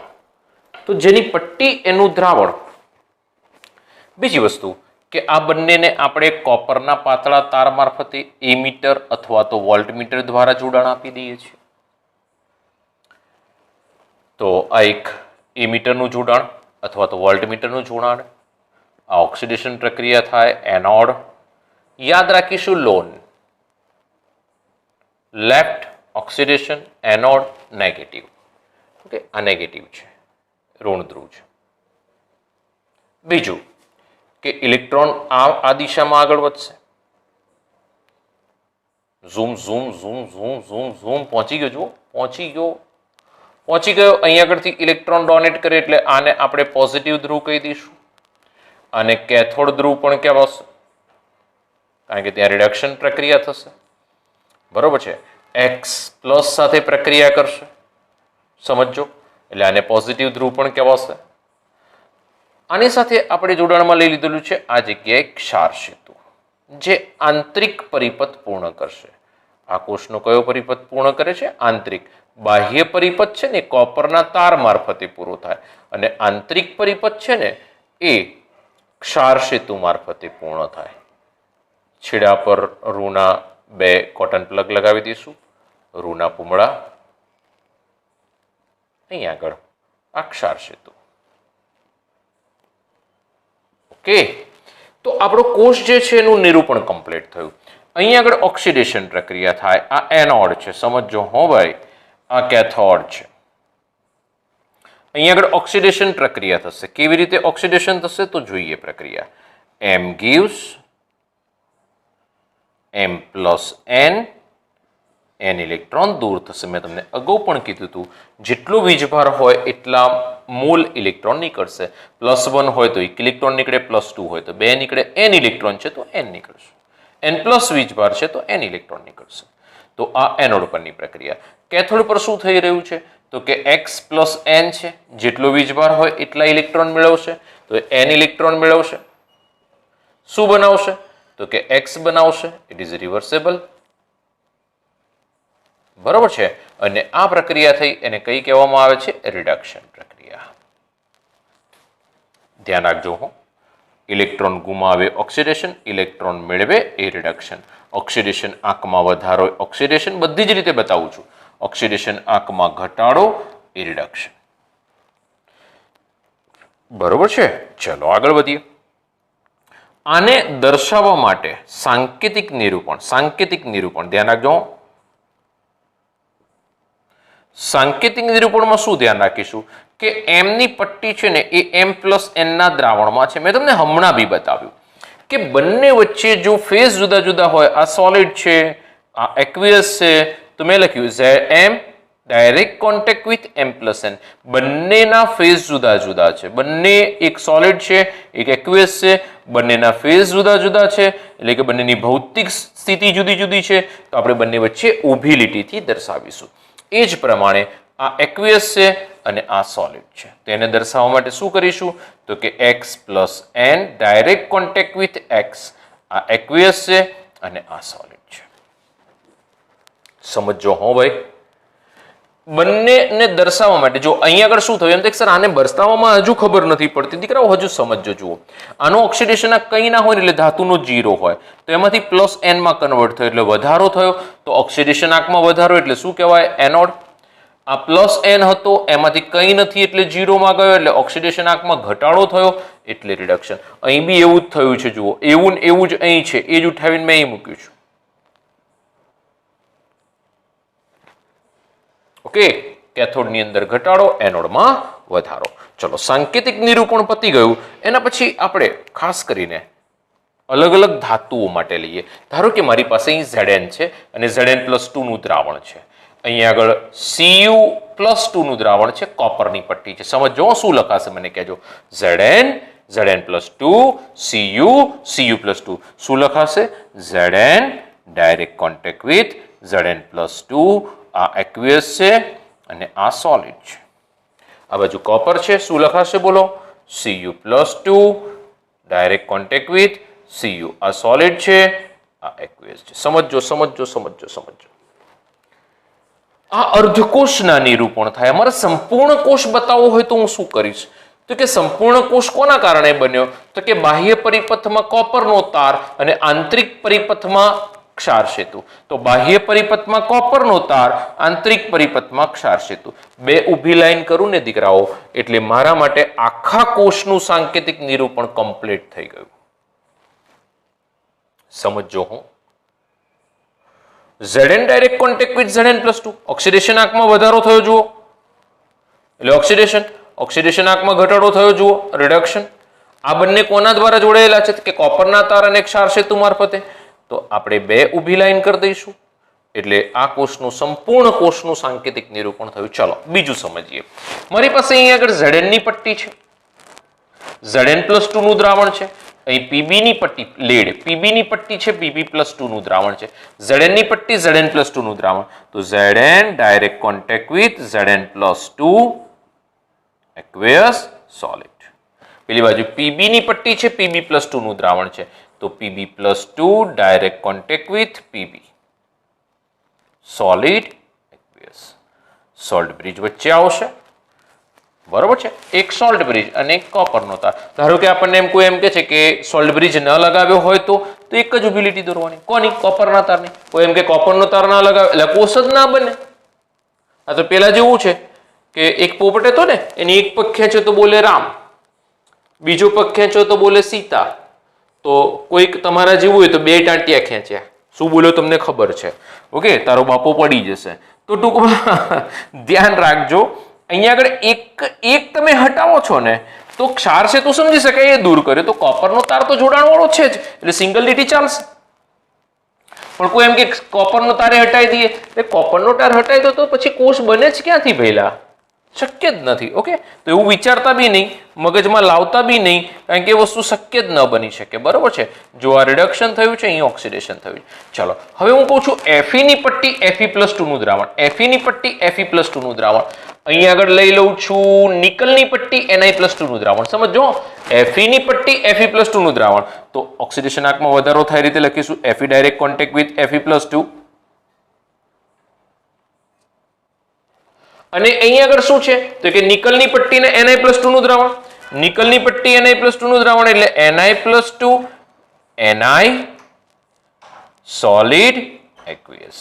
તો જેની પટ્ટી એનું દ્રાવણ. બીજી વસ્તુ કે આ બંનેને આપણે કોપરના પાતળા તાર મારફતે એમીટર અથવા તો વોલ્ટમીટર દ્વારા જોડાણ આપી દઈએ છીએ. તો આ એક એમીટરનું જોડાણ અથવા તો વોલ્ટમીટરનું જોડાણ. આ ઓક્સિડેશન પ્રક્રિયા થાય, એનોડ. યાદ રાખીશું loan, left oxidation, anode negative. Okay, આ નેગેટિવ છે, ઋણ ધ્રુવ છે. બીજું કે ઇલેક્ટ્રોન આ દિશામાં આગળ વધશે. Zoom zoom zoom zoom zoom zoom પહોંચી ગયો. જુઓ, પહોંચી ગયો. અહીં આગળથી ઇલેક્ટ્રોન ડોનેટ કરે એટલે આને આપણે પોઝિટિવ ધ્રુવ કહી દઈશું. અને કેથોડ ધ્રુવ પણ કહેવાશે, કારણ કે ત્યાં રિડક્શન પ્રક્રિયા થશે. બરોબર છે. X+ સાથે પ્રક્રિયા કરશે, સમજો, એટલે આને પોઝિટિવ ધ્રુવ પણ કહેવાશે. આની સાથે આપણે જોડાણમાં લઈ લીધેલું છે આ જગ્યાએ ક્ષાર સેતુ, જે આંતરિક પરિપથ પૂર્ણ કરશે. આ કોષનો કયો પરિપથ પૂર્ણ કરે છે? આંતરિક. બાહ્ય પરિપથ છે ને કોપરના તાર મારફતે પૂરો થાય, અને આંતરિક પરિપથ છે ને એ ક્ષાર સેતુ મારફતે પૂર્ણ થાય. છેડા પર રૂના 2 કોટન પ્લગ લગાવી દઈશું, રૂના પૂમડા. અહીં આગળ આ ક્ષાર સેતુ. ઓકે, તો આપણો કોષ જે છે એનું નિરૂપણ કમ્પ્લીટ થયું. અહીં આગળ ઓક્સિડેશન પ્રક્રિયા થાય. આ એનોડ છે, સમજો હો ભાઈ, આ કેથોડ છે. અહીં આગળ ઓક્સિડેશન પ્રક્રિયા થશે. કેવી રીતે ઓક્સિડેશન થશે તો જોઈએ પ્રક્રિયા. M gives M+N, N electron દૂર થશે. મેં તમને અગાઉ પણ કીધું હતું, જેટલો વીજભાર હોય એટલા મોલ ઇલેક્ટ્રોન નીકળશે. +1 હોય તો 1 ઇલેક્ટ્રોન નીકળે, +2 હોય તો 2 નીકળે. N ઇલેક્ટ્રોન છે તો N નીકળશે. N+ વીજભાર છે તો N ઇલેક્ટ્રોન નીકળશે. તો આ એનોડ પરની પ્રક્રિયા. કેથોડ પર શું થઈ રહ્યું છે તો કે X+N છે, જેટલો વીજભાર હોય એટલા ઇલેક્ટ્રોન મેળવશે, તો N ઇલેક્ટ્રોન મેળવશે. શું બનાવશે તો કે X બનાવશે. It is reversible. બરોબર છે. અને આ પ્રક્રિયા થઈ એને કઈ કહેવામાં આવે છે? રિડક્શન પ્રક્રિયા. ધ્યાન રાખજો હો. ઇલેક્ટ્રોન ગુમાવે ઓક્સિડેશન, ઇલેક્ટ્રોન મેળવે એ રિડક્શન. ઓક્સિડેશન આંકમાં વધારો ઓક્સિડેશન, બધી જ રીતે બતાવું છું. ઓક્સિડેશન આંકમાં ઘટાડો એ રિડક્શન. બરોબર છે. ચલો આગળ વધીએ. આને દર્શાવવા માટે સાંકેતિક નિરૂપણ ધ્યાન રાખજો. સાંકેતિક નિરૂપણમાં શું ધ્યાન રાખીશું કે M ની પટ્ટી છે ને એ M+N ના દ્રાવણમાં છે. મેં તમને હમણાં બી બતાવ્યું કે બંને વચ્ચે જો ફેઝ જુદા જુદા હોય, આ સોલિડ છે, આ એક્વિયસ છે, તો મેં લખ્યું Zm direct contact with M+N. બંનેના ફેઝ જુદા જુદા છે. બંને એક સોલિડ છે, એક એક્વિયસ છે. બંનેના ફેઝ જુદા જુદા છે, એટલે કે બંનેની ભૌતિક સ્થિતિ જુદી જુદી છે. તો આપણે બંને વચ્ચે ઊભી લીટીથી દર્શાવીશું. એ જ પ્રમાણે આ એક્વિયસ છે અને આ સોલિડ છે. તેને દર્શાવવા માટે શું કરીશું? તો કે X+N direct contact with X. આ એક્વિયસ છે અને આ સોલિડ છે. સમજો હો ભાઈ. બંનેને દર્શાવવા માટે જો અહીંયા આગળ શું થયું એમ તો સર આને દર્શાવવામાં હજુ ખબર નથી પડતી. દીકરાઓ હજુ સમજો. જુઓ, આનો ઓક્સિડેશન કંઈ ના હોય એટલે ધાતુનો 0 હોય તો એમાંથી +N માં કન્વર્ટ થયો એટલે વધારો થયો. તો ઓક્સિડેશન આંકમાં વધારો એટલે શું કહેવાય? એનોડ. આ +N હતો એમાંથી કંઈ નથી એટલે 0 માં ગયો એટલે ઓક્સિડેશન આંકમાં ઘટાડો થયો એટલે રિડક્શન. અહીં બી એવું જ થયું છે. જુઓ, એવું ને એવું જ અહીં છે. એ જ ઉઠાવીને મેં અહીં મૂક્યું છે. ઓકે, કેથોડની અંદર ઘટાડો, એનોડમાં વધારો. ચલો, સાંકેતિક નિરૂપણ પતી ગયું. એના પછી આપણે ખાસ કરીને અલગ અલગ ધાતુઓ માટે લઈએ. ધારો કે મારી પાસે અહીં Zn છે અને Zn+2 નું દ્રાવણ છે. અહીંયા આગળ Cu+2 નું દ્રાવણ છે, કોપરની પટ્ટી છે. સમજો શું લખાશે મને કહેજો. Zn, Zn+2, Cu+2. શું લખાશે? Zn direct contact with Zn+2. આ એક્વિયસ છે અને આ સોલિડ છે. આ બાજુ કોપર છે. શું લખાશે બોલો? Cu+2 direct contact with Cu. આ સોલિડ છે, આ એક્વિયસ છે. સમજો. આ અર્ધકોષના નિરૂપણ થાય. અમારે સંપૂર્ણ કોષ બતાવવો હોય તો હું શું કરીશ? તો કે સંપૂર્ણ કોષ કોના કારણે બન્યો? તો કે બાહ્ય પરિપથમાં કોપરનો તાર અને આંતરિક પરિપથમાં ક્ષાર સેતુ. તો બાહ્ય પરિપથમાં કોપરનો તાર, આંતરિક પરિપથમાં ક્ષાર સેતુ. બે ઊભી લાઈન કરું ને દીકરાઓ એટલે મારા માટે આખા કોષનું સાંકેતિક નિરૂપણ કમ્પ્લીટ થઈ ગયું. સમજો હું. Zn direct contact with Zn+2. Oxidation આંકમાં વધારો થયો જુઓ એટલે ઓક્સિડેશન આંકમાં ઘટાડો થયો જુઓ, રિડક્શન. આ બંને કોના દ્વારા જોડાયેલા છે? કે કોપરના તાર અને ક્ષાર સેતુ મારફતે. તો આપણે બે ઊભી લાઈન કરી દઈશું એટલે આ કોષનું સંપૂર્ણ કોષનું સાંકેતિક નિરૂપણ થયું. ચલો બીજું સમજીએ. મારી પાસે અહીં આગળ Zn ની પટ્ટી છે, Zn+2 નું દ્રાવણ છે. અહીં Pb ની પટ્ટી લેડ, Pb ની પટ્ટી છે, Pb+2 નું દ્રાવણ છે. Zn ની પટ્ટી, Zn+2 નું દ્રાવણ. તો Zn direct contact with Zn+2 aqueous solid. પેલી બાજુ Pb ની પટ્ટી છે, Pb+2 નું દ્રાવણ છે. તો Pb+2 direct contact with Pb solid aqueous. Salt bridge વચ્ચે આવશે. બરોબર છે. એક સોલ્ટ બ્રિજ અને એક કોપરનો તાર. ધારો કે આપણને એમ કોઈ એમ કે છે કે સોલ્ટ બ્રિજ ન લગાવ્યો હોય તો એક જ ઊભી લીટી દોરવાની. કોની? કોપરના તારની. કોઈ એમ કે કોપરનો તાર ના લગાવે એટલે કોષ જ ના બને. આ તો પેલા જેવું છે કે એક પોપટ હતો ને, એની એક પગ ખેંચો તો બોલે રામ, બીજો પગ ખેંચો તો બોલે સીતા. તો કોઈક તમારા જેવું હોય તો બે ટાંટિયા ખેંચ્યા, શું બોલ્યો તમને ખબર છે? ઓકે, તારો બાપો પડી જશે. તો ટૂંકમાં ધ્યાન રાખજો. અહીંયા આગળ એક તમે હટાવો છો ને તો ક્ષાર છે તો સમજી શકાય એ દૂર કર્યો. તો કોપરનો તાર તો જોડાણ વાળો છે જ એટલે સિંગલ લીટી ચાલશે. પણ કોઈ એમ કે કોપરનો તારે હટાવી દઈએ એટલે કોપરનો તાર હટાવી દો તો પછી કોષ બને જ ક્યાંથી ભઈલા? શક્ય જ નથી. ઓકે, તો એવું વિચારતા બી નહીં, મગજમાં લાવતા બી નહીં, કારણ કે એ વસ્તુ શક્ય જ ન બની શકે. બરોબર છે. જો આ રિડક્શન થયું છે, અહીં ઓક્સિડેશન થયું. ચલો હવે હું કહું છું Fe ની પટ્ટી, Fe+2 નું દ્રાવણ. Fe ની પટ્ટી, Fe+2 નું દ્રાવણ. અહીં આગળ લઈ લઉં છું નિકલની પટ્ટી, Ni+2 નું દ્રાવણ. સમજો, Fe ની પટ્ટી, Fe+2 નું દ્રાવણ. તો ઓક્સિડેશન આંકમાં વધારો થાય રીતે લખીશું Fe direct contact with Fe+2. અને અહીં આગળ શું છે તો કે નિકલની પટ્ટી ને Ni+2 નું દ્રાવણ. નિકલની પટ્ટી, Ni+2 નું દ્રાવણ એટલે Ni+2 Ni સોલિડ એક્વિયસ.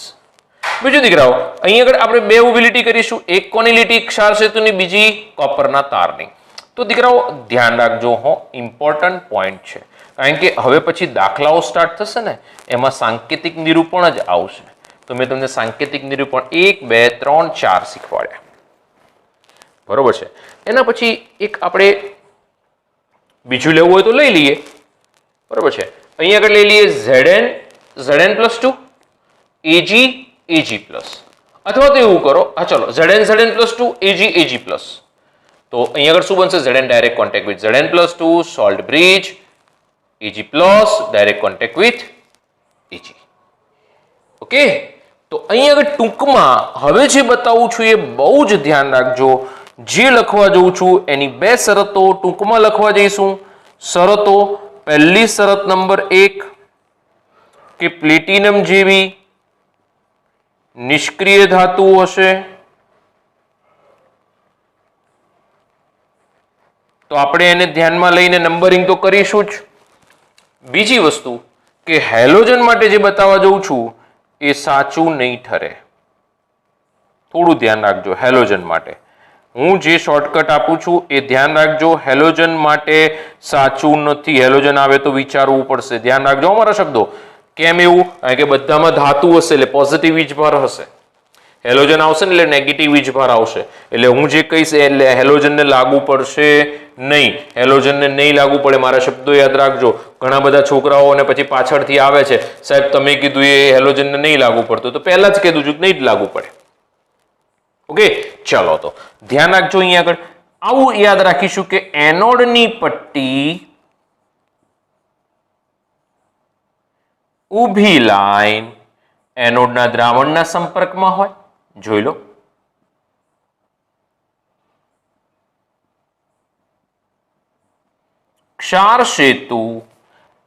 બીજું દીકરાઓ અહીં આગળ આપણે બે ઊભી લીટી કરીશું. એક કોની લીટી? ક્ષાર સેતુની, બીજી કોપરના તારની. તો દીકરાઓ ધ્યાન રાખજો હો, ઇમ્પોર્ટન્ટ પોઈન્ટ છે. કારણ કે હવે પછી દાખલાઓ સ્ટાર્ટ થશે ને એમાં સાંકેતિક નિરૂપણ જ આવશે. તો મેં તમને સાંકેતિક નિરૂપણ 1, 2, 3, 4 શીખવાડ્યા. બરોબર છે. એના પછી એક આપણે બીજું લેવું હોય તો લઈ લઈએ. બરોબર છે. અહીં આગળ લઈ લઈએ Zn, Zn+2, Ag, Ag+. અથવા તો એવું કરો, હા ચલો Zn પ્લસ 2 Ag પ્લસ, તો અહીંયા આગળ શું બનશે? Zn direct contact with Zn plus 2 salt bridge Ag plus direct contact with Ag. Okay, તો અહીંયા આગળ ટૂંકમાં હવે જે બતાવું છું એ બહુ જ ધ્યાન રાખજો. જે લખવા જઉં છું એની બે શરતો ટૂંકમાં લખવા જઈશું. શરતો, પહેલી શરત નંબર 1 કે પ્લેટિનમ જેવી નિષ્ક્રિય ધાતુ હશે તો આપણે એને ધ્યાનમાં લઈને નંબરિંગ તો કરીશું જ. બીજી વસ્તુ કે હેલોજન માટે જે બતાવવા જઉં છું એ સાચું નહીં ઠરે. થોડું ધ્યાન રાખજો. હેલોજન માટે હું જે શોર્ટકટ આપું છું એ ધ્યાન રાખજો. હેલોજન માટે સાચું નથી. હેલોજન આવે તો વિચારવું પડશે. ધ્યાન રાખજો અમારા શબ્દો. કેમ એવું? કારણ કે બધામાં ધાતુ હશે એટલે પોઝિટિવ વીજભાર હશે. હેલોજન આવશે ને એટલે નેગેટિવ વીજભાર આવશે. એટલે હું જે કહીશ એટલે હેલોજનને લાગુ પડશે નહીં. હેલોજનને નહીં લાગુ પડે. મારા શબ્દો યાદ રાખજો. ઘણા બધા છોકરાઓ અને પછી પાછળથી આવે છે, સાહેબ તમે કીધું એ હેલોજનને નહીં લાગુ પડતું, તો પહેલા જ કીધું છું કે નહીં જ લાગુ પડે. ઓકે, ચાલો તો ધ્યાન રાખજો. અહીંયા આગળ આવું યાદ રાખીશું કે એનોડની પટ્ટી ઊભી લાઈન એનોડના દ્રાવણના સંપર્કમાં હોય. જોઈ લો. ક્ષાર સેતુ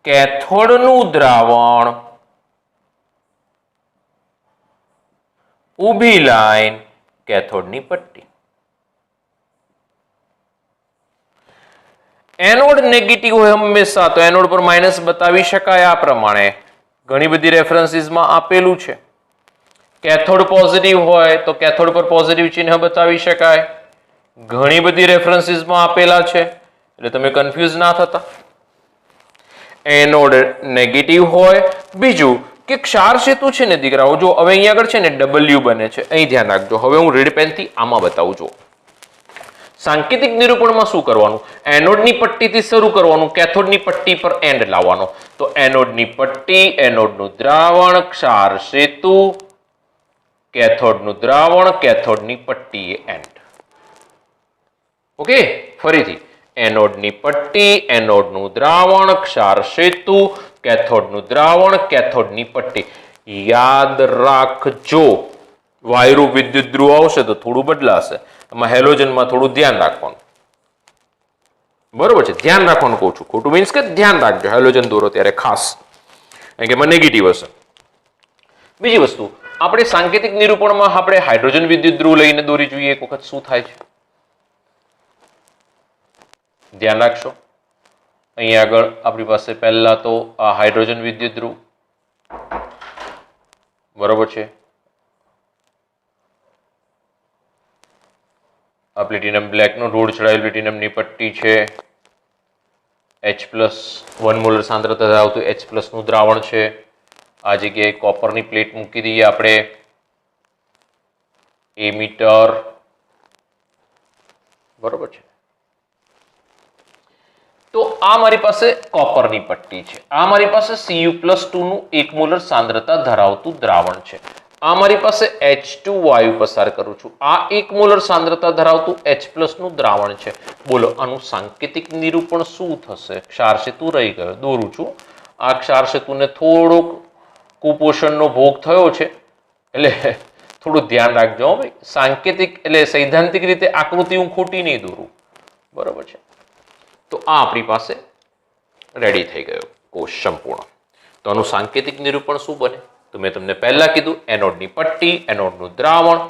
કેથોડનું દ્રાવણ ઊભી લાઈન કેથોડની પટ્ટી. એનોડ નેગેટિવ હોય હંમેશા તો એનોડ પર માઇનસ બતાવી શકાય આ પ્રમાણે. ઘણી બધી રેફરન્સીસમાં આપેલું છે. કેથોડ પોઝિટિવ હોય તો કેથોડ પર પોઝિટિવ ચિહ્ન બતાવી શકાય. ઘણી બધી રેફરન્સીસમાં આપેલા છે એટલે તમે કન્ફ્યુઝ ના થતા. એનોડ નેગેટિવ હોય. બીજું કે ક્ષાર સેતુ છે ને દીકરાઓ, જો હવે અહીંયા આગળ છે ને ડબલ્યુ બને છે, અહીં ધ્યાન રાખજો. હવે હું રેડ પેનથી આમાં બતાવું છું. સાંકેતિક નિરૂપણમાં શું કરવાનું? એનોડની પટ્ટીથી શરૂ કરવાનું, કેથોડની પટ્ટી પર એન્ડ લાવવાનો. તો એનોડની પટ્ટી, એનોડનું દ્રાવણ, ક્ષાર સેતુ, કેથોડનું દ્રાવણ, કેથોડની પટ્ટી એન્ડ. ઓકે, ફરીથી એનોડની પટ્ટી, એનોડનું દ્રાવણ, ક્ષાર સેતુ, કેથોડનું દ્રાવણ, કેથોડની પટ્ટી. યાદ રાખજો. વાયરુ વિદ્યુત ધ્રુવ આવશે તો થોડું બદલાશે. એમાં હેલોજનમાં થોડું ધ્યાન રાખવાનું. બરોબર છે, ધ્યાન રાખવાનું કહું છું. ખોટું મીન્સ કે ધ્યાન રાખજો હેલોજન દોરો ત્યારે ખાસ, કારણ કે એમાં નેગેટિવ હશે. બીજી વસ્તુ, આપણે સાંકેતિક નિરૂપણમાં આપણે હાઇડ્રોજન વિદ્યુત ધ્રુવ લઈને દોરી જોઈએ એક વખત. શું થાય છે ધ્યાન રાખશો. અહીંયા આગળ આપણી પાસે પહેલા તો આ હાઇડ્રોજન વિદ્યુત ધ્રુવ, બરોબર છે. આ પ્લેટિનમ બ્લેકનો રોડ ચડાવેલ પ્લેટિનમની પટ્ટી છે. H+1 મોલર સાંદ્રતા ધરાવતું H+ નું દ્રાવણ છે. આ જગ્યાએ કોપરની પ્લેટ મૂકી દઈએ આપણે. એમીટર, બરોબર છે. તો આ મારી પાસે કોપરની પટ્ટી છે. આ મારી પાસે Cu+2 નું 1 મોલર સાંદ્રતા ધરાવતું દ્રાવણ છે. આ મારી પાસે H2 વાયુ પસાર કરું છું. આ 1 મોલર સાંદ્રતા ધરાવતું H+ નું દ્રાવણ છે. બોલો આનું સાંકેતિક નિરૂપણ શું થશે? ક્ષાર સેતુ રહી ગયો, દોરું છું. આ ક્ષાર સેતુને થોડોક કુપોષણનો ભોગ થયો છે એટલે થોડું ધ્યાન રાખજો ભાઈ. સાંકેતિક એટલે સૈદ્ધાંતિક રીતે આકૃતિ હું ખોટી નહીં દોરું, બરોબર છે. તો આ આપણી પાસે રેડી થઈ ગયો કોષ સંપૂર્ણ. તો આનું સાંકેતિક નિરૂપણ શું બને? તો મેં તમને પહેલા કીધું, એનોડની પટ્ટી, એનોડનું દ્રાવણ,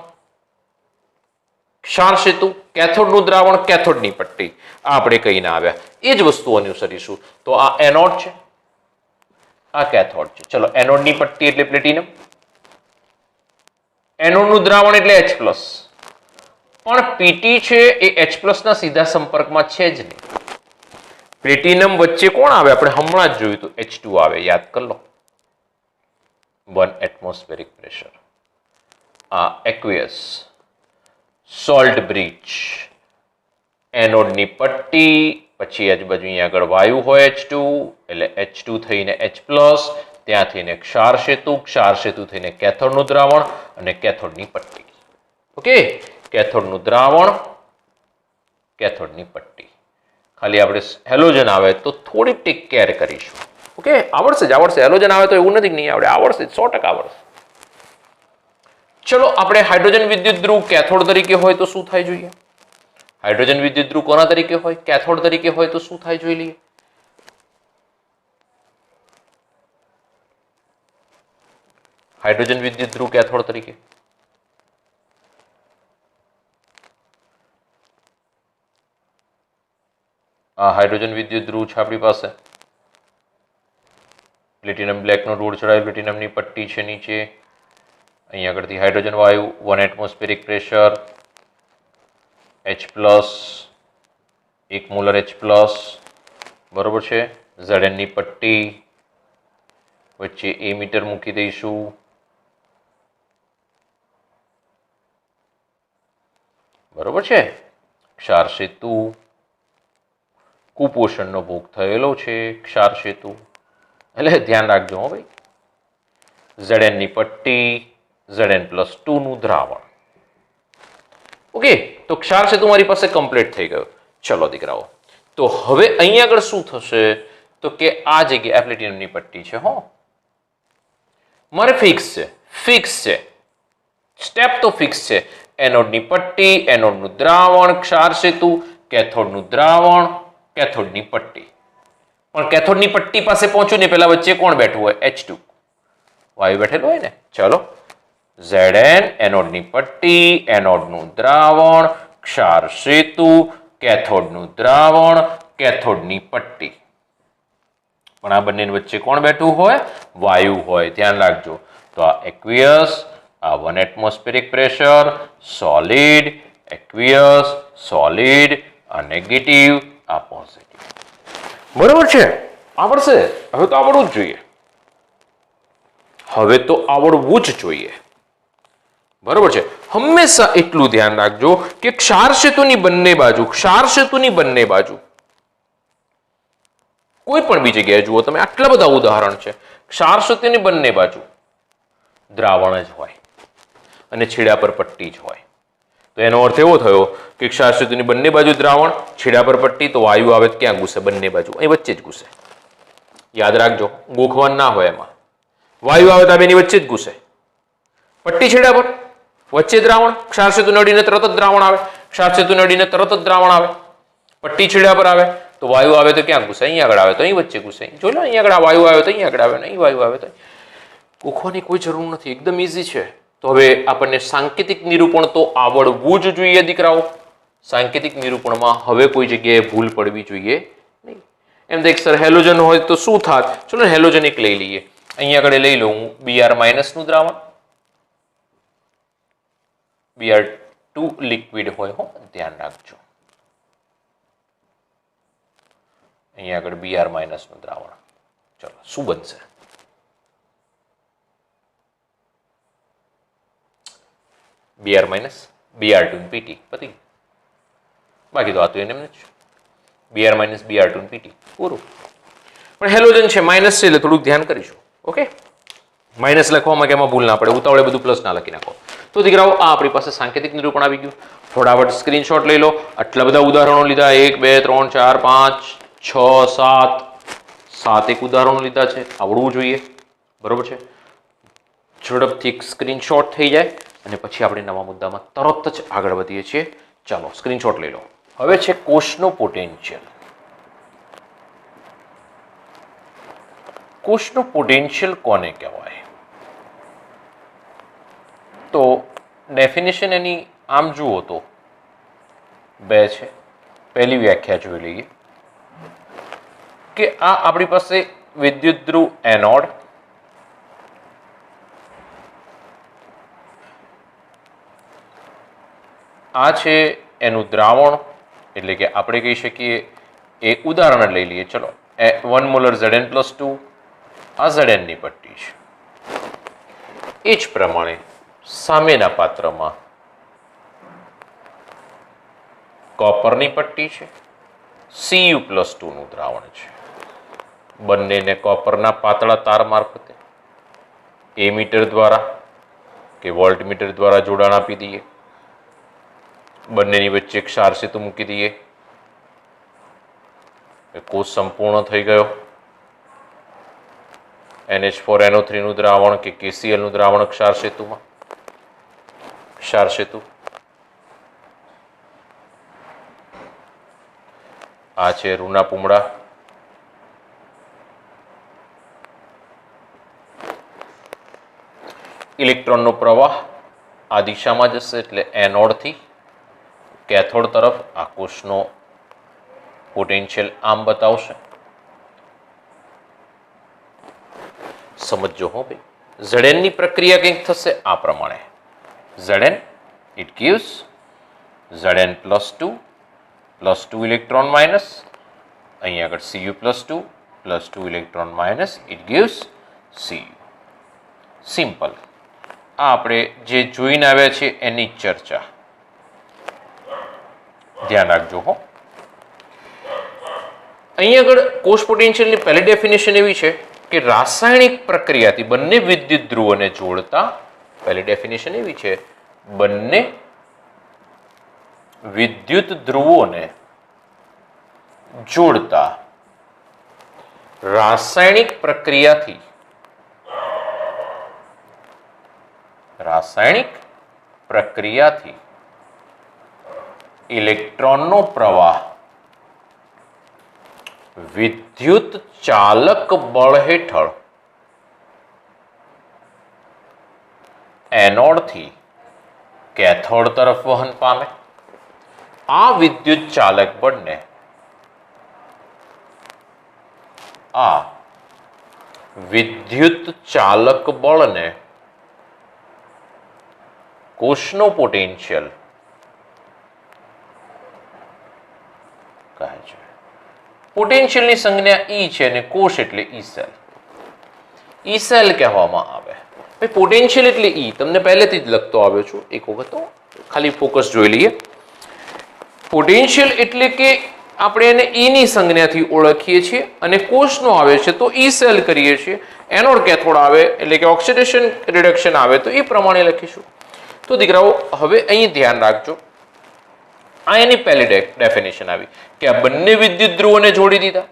ક્ષાર સેતુ, કેથોડનું દ્રાવણ, કેથોડની પટ્ટી. આ આપણે કહીને આવ્યા. એ જ વસ્તુ અનુસરીશું. તો આ એનોડ છે, આ કેથોડ છે. ચલો, એનોડની પટ્ટી એટલે પ્લેટિનમ, એનોડનું દ્રાવણ એટલે H+. પણ પીટી છે એ H+ ના સીધા સંપર્કમાં છે જ નહીં. પ્લેટિનમ વચ્ચે કોણ આવે? આપણે હમણાં જ જોયું હતું, H2 આવે. યાદ કરી લો. 1 atmospheric pressure. આ એક્વિયસ, સોલ્ટ બ્રિજ, એનોડની પટ્ટી, પછી આજુબાજુ અહીંયા આગળ વાયુ હોય H2 એટલે H2 થઈને H+, ત્યાં થઈને ક્ષાર સેતુ થઈને કેથોડનું દ્રાવણ અને કેથોડની પટ્ટી. ઓકે, કેથોડનું દ્રાવણ, કેથોડની પટ્ટી. ખાલી આપણે હેલોજન આવે તો થોડી ટેક કેર કરીશું. ઓકે, આવડશે જ આવડશે. હેલોજન આવે તો એવું નથી કે નહીં આવડે, આવડશે 100% આવડશે. ચલો આપણે હાઇડ્રોજન વિદ્યુત ધ્રુવ કેથોડ તરીકે હોય તો શું થાય જોઈએ? હાઇડ્રોજન વિદ્યુત ધ્રુવ કોના તરીકે હોય? કેથોડ તરીકે હોય તો શું થાય જોઈ લઈએ. હાઇડ્રોજન વિદ્યુત ધ્રુવ કેથોડ તરીકે આ હાઇડ્રોજન વિદ્યુત ધ્રુવ છે આપણી પાસે. પ્લેટિનમ બ્લેકનો રોડ ચડાવેલ પ્લેટિનમની પટ્ટી છે નીચે. અહીંયા આગળથી હાઇડ્રોજન વાયુ 1 atmospheric pressure, H+, 1 molar H+, બરોબર છે. Zn ની પટ્ટી વચ્ચે A મીટર મૂકી દઈશું. બરોબર છે. ક્ષાર સેતુ, કુપોષણનો ભોગ થયેલો છે ક્ષાર સેતુ, એટલે ધ્યાન રાખજો હો ભાઈ. Zn ની પટ્ટી, Zn+2 નું દ્રાવણ. ઓકે, તો ક્ષાર સેતુ મારી પાસે કમ્પ્લીટ થઈ ગયો. ચલો દીકરાઓ, તો હવે અહીંયા આગળ શું થશે તો કે આ જગ્યાએ પ્લેટિનમની પટ્ટી છે. હો, મારે ફિક્સ છે સ્ટેપ તો ફિક્સ છે. એનોડની પટ્ટી, એનોડનું દ્રાવણ, ક્ષાર સેતુ, કેથોડનું દ્રાવણ, કેથોડની પટ્ટી. પણ કેથોડની પટ્ટી પાસે પહોંચ્યું ને પહેલા વચ્ચે કોણ બેઠું હોય? H2 વાયુ બેઠેલો હોય ને. ચલો, Zn, એનોડની પટ્ટી, એનોડનું દ્રાવણ, ક્ષાર સેતુ, કેથોડનું દ્રાવણ, કેથોડની પટ્ટી. પણ આ બંને વચ્ચે કોણ બેઠું હોય? વાયુ હોય. ધ્યાન રાખજો. તો આ એક્વિયસ, આ 1 atmospheric pressure, solid, aqueous, solid, આ નેગેટિવ, આ પોઝિટિવ. બરોબર છે? આવડશે? હવે તો આવડવું જ જોઈએ. બરોબર છે. હંમેશા એટલું ધ્યાન રાખજો કે ક્ષાર સેતુની બંને બાજુ કોઈ પણ બી જગ્યાએ જુઓ તમે, આટલા બધા ઉદાહરણ છે. ક્ષાર સેતુની બંને બાજુ દ્રાવણ જ હોય અને છેડા પર પટ્ટી જ હોય. તો એનો અર્થ એવો થયો કે ક્ષાર સેતુની બંને બાજુ દ્રાવણ, છેડા પર પટ્ટી, તો વાયુ આવે ક્યાં ઘૂસે? બંને બાજુ, અહીં વચ્ચે જ ઘૂસે. યાદ રાખજો, ગોખવાન ના હોય એમાં. વાયુ આવે તો બેની વચ્ચે જ ઘૂસે. પટ્ટી છેડા પર, વચ્ચે દ્રાવણ. ક્ષાર સેતુ નડીને તરત જ દ્રાવણ આવે, પટ્ટી છેડા પર આવે તો વાયુ આવે તો ક્યાં ઘૂસે? અહીં આગળ આવે તો અહીં વચ્ચે ઘૂસે. જોઈ લો, અહીં આગળ વાયુ આવે તો અહીં આગળ આવે, અહીં વાયુ આવે તો ગોખવાની કોઈ જરૂર નથી, એકદમ ઇઝી છે. તો હવે આપણને સાંકેતિક નિરૂપણ તો આવડવું જ જોઈએ દીકરાઓ. સાંકેતિક નિરૂપણમાં હવે કોઈ જગ્યાએ ભૂલ પડવી જોઈએ નહીં. એમ તો એક સર હેલોજન હોય તો શું થાત? ચલો હેલોજન એક લઈ લઈએ. અહીંયા આગળ લઈ લઉં Br- નું દ્રાવણ, Br2 લિક્વિડ હોય. હો, ધ્યાન રાખજો. અહીંયા આગળ Br- નું દ્રાવણ. ચલો, શું બનશે? Br- Br2 PT. પતી. બાકી તો આ તો એને જ Br- Br2 PT પૂરું. પણ હેલોજન છે, માઇનસ છે, એટલે થોડુંક ધ્યાન કરીશું. ઓકે, માઇનસ લખવામાં કે એમાં ભૂલ ના પડે, ઉતાવળે બધું પ્લસ ના લખી નાખો. તો દીકરાઓ, આ આપણી પાસે સાંકેતિક નિરૂપણ આવી ગયું. ફટાફટ સ્ક્રીનશોટ લઈ લો. આટલા બધા ઉદાહરણો લીધા, 1 2 3 4 5 6 7 એક ઉદાહરણો લીધા છે. આવડવું જોઈએ. બરોબર છે? ઝડપથી એક સ્ક્રીનશોટ થઈ જાય અને પછી આપણે નવા મુદ્દામાં તરત જ આગળ વધીએ છીએ. ચાલો, સ્ક્રીનશોટ લઈ લો. હવે છે કોષનો પોટેન્શિયલ. કોષનો પોટેન્શિયલ કોને કહેવાય? તો ડેફિનેશન એની આમ જુઓ તો બે છે. પહેલી વ્યાખ્યા જોઈ લઈએ કે આ આપણી પાસે વિદ્યુત ધ્રુવ એનોડ, આ છે એનું દ્રાવણ, એટલે કે આપણે કહી શકીએ એ ઉદાહરણ લઈ લઈએ. ચલો, 1 મોલર Zn+2, આ Zn ની પટ્ટી છે. એ જ પ્રમાણે સામેના પાત્રમાં કોપરની પટ્ટી છે, Cu+2 નું દ્રાવણ છે. બંનેને કોપરના પાતળા તાર મારફતે એમીટર દ્વારા કે વોલ્ટમીટર દ્વારા જોડાણ આપી દઈએ, બંનેની વચ્ચે ક્ષાર સેતુ મૂકી દઈએ, કોષ સંપૂર્ણ થઈ ગયો. NH4NO3 નું દ્રાવણ કે KCl નું દ્રાવણ ક્ષાર સેતુમાં, ક્ષાર સેતુ. આ છે રૂના પૂમડા. ઇલેક્ટ્રોનનો પ્રવાહ આ દિશામાં જશે એટલે એનોડથી કેથોડ તરફ આ કોષનો પોટેન્શિયલ આમ બતાવશે. સમજો હો ભાઈ, Zn ની પ્રક્રિયા કંઈક થશે આ પ્રમાણે. Zn it gives Zn +2 +2 electron minus, અહીંયા આગળ Cu +2 +2 electron minus, it gives Cu. Simple. આ આપણે જે જોઈને આવ્યા છે એની ચર્ચા ધ્યાન રાખજો હો. અહીંયા આગળ કોષ પોટેન્શિયલની પહેલી ડેફિનેશન એવી છે કે રાસાયણિક પ્રક્રિયાથી બંને વિદ્યુત ધ્રુવોને જોડતા, પહેલી ડેફિનેશન એવી છે, બંને વિદ્યુત ધ્રુવોને જોડતા રાસાયણિક પ્રક્રિયાથી ઇલેક્ટ્રોનનો પ્રવાહ વિદ્યુત ચાલક બળ હેઠળ એનોડથી કેથોડ તરફ વહન પામે. આ વિદ્યુત ચાલક બળને કોષનો પોટેન્શિયલ કહે છે. પોટેન્શિયલની સંજ્ઞા ઈ છે અને કોષ એટલે ઈ સેલ. ઈ સેલ કહેવામાં આવે. ભાઈ પોટેન્શિયલ એટલે ઈ તમને પહેલેથી જ લખતો આવ્યો છું, એક વખત તો ખાલી ફોકસ જોઈ લઈએ. પોટેન્શિયલ એટલે કે આપણે એને ઈની સંજ્ઞાથી ઓળખીએ છીએ અને કોષનો આવે છે તો ઈ સેલ કરીએ છીએ. એનોડ કેથોડ આવે એટલે કે ઓક્સિડેશન રિડક્શન આવે તો એ પ્રમાણે લખીશું. તો દીકરાઓ હવે અહીં ધ્યાન રાખજો, આ એની પહેલી ડેફિનેશન આવી કે આ બંને વિદ્યુત ધ્રુવોને જોડી દીધા,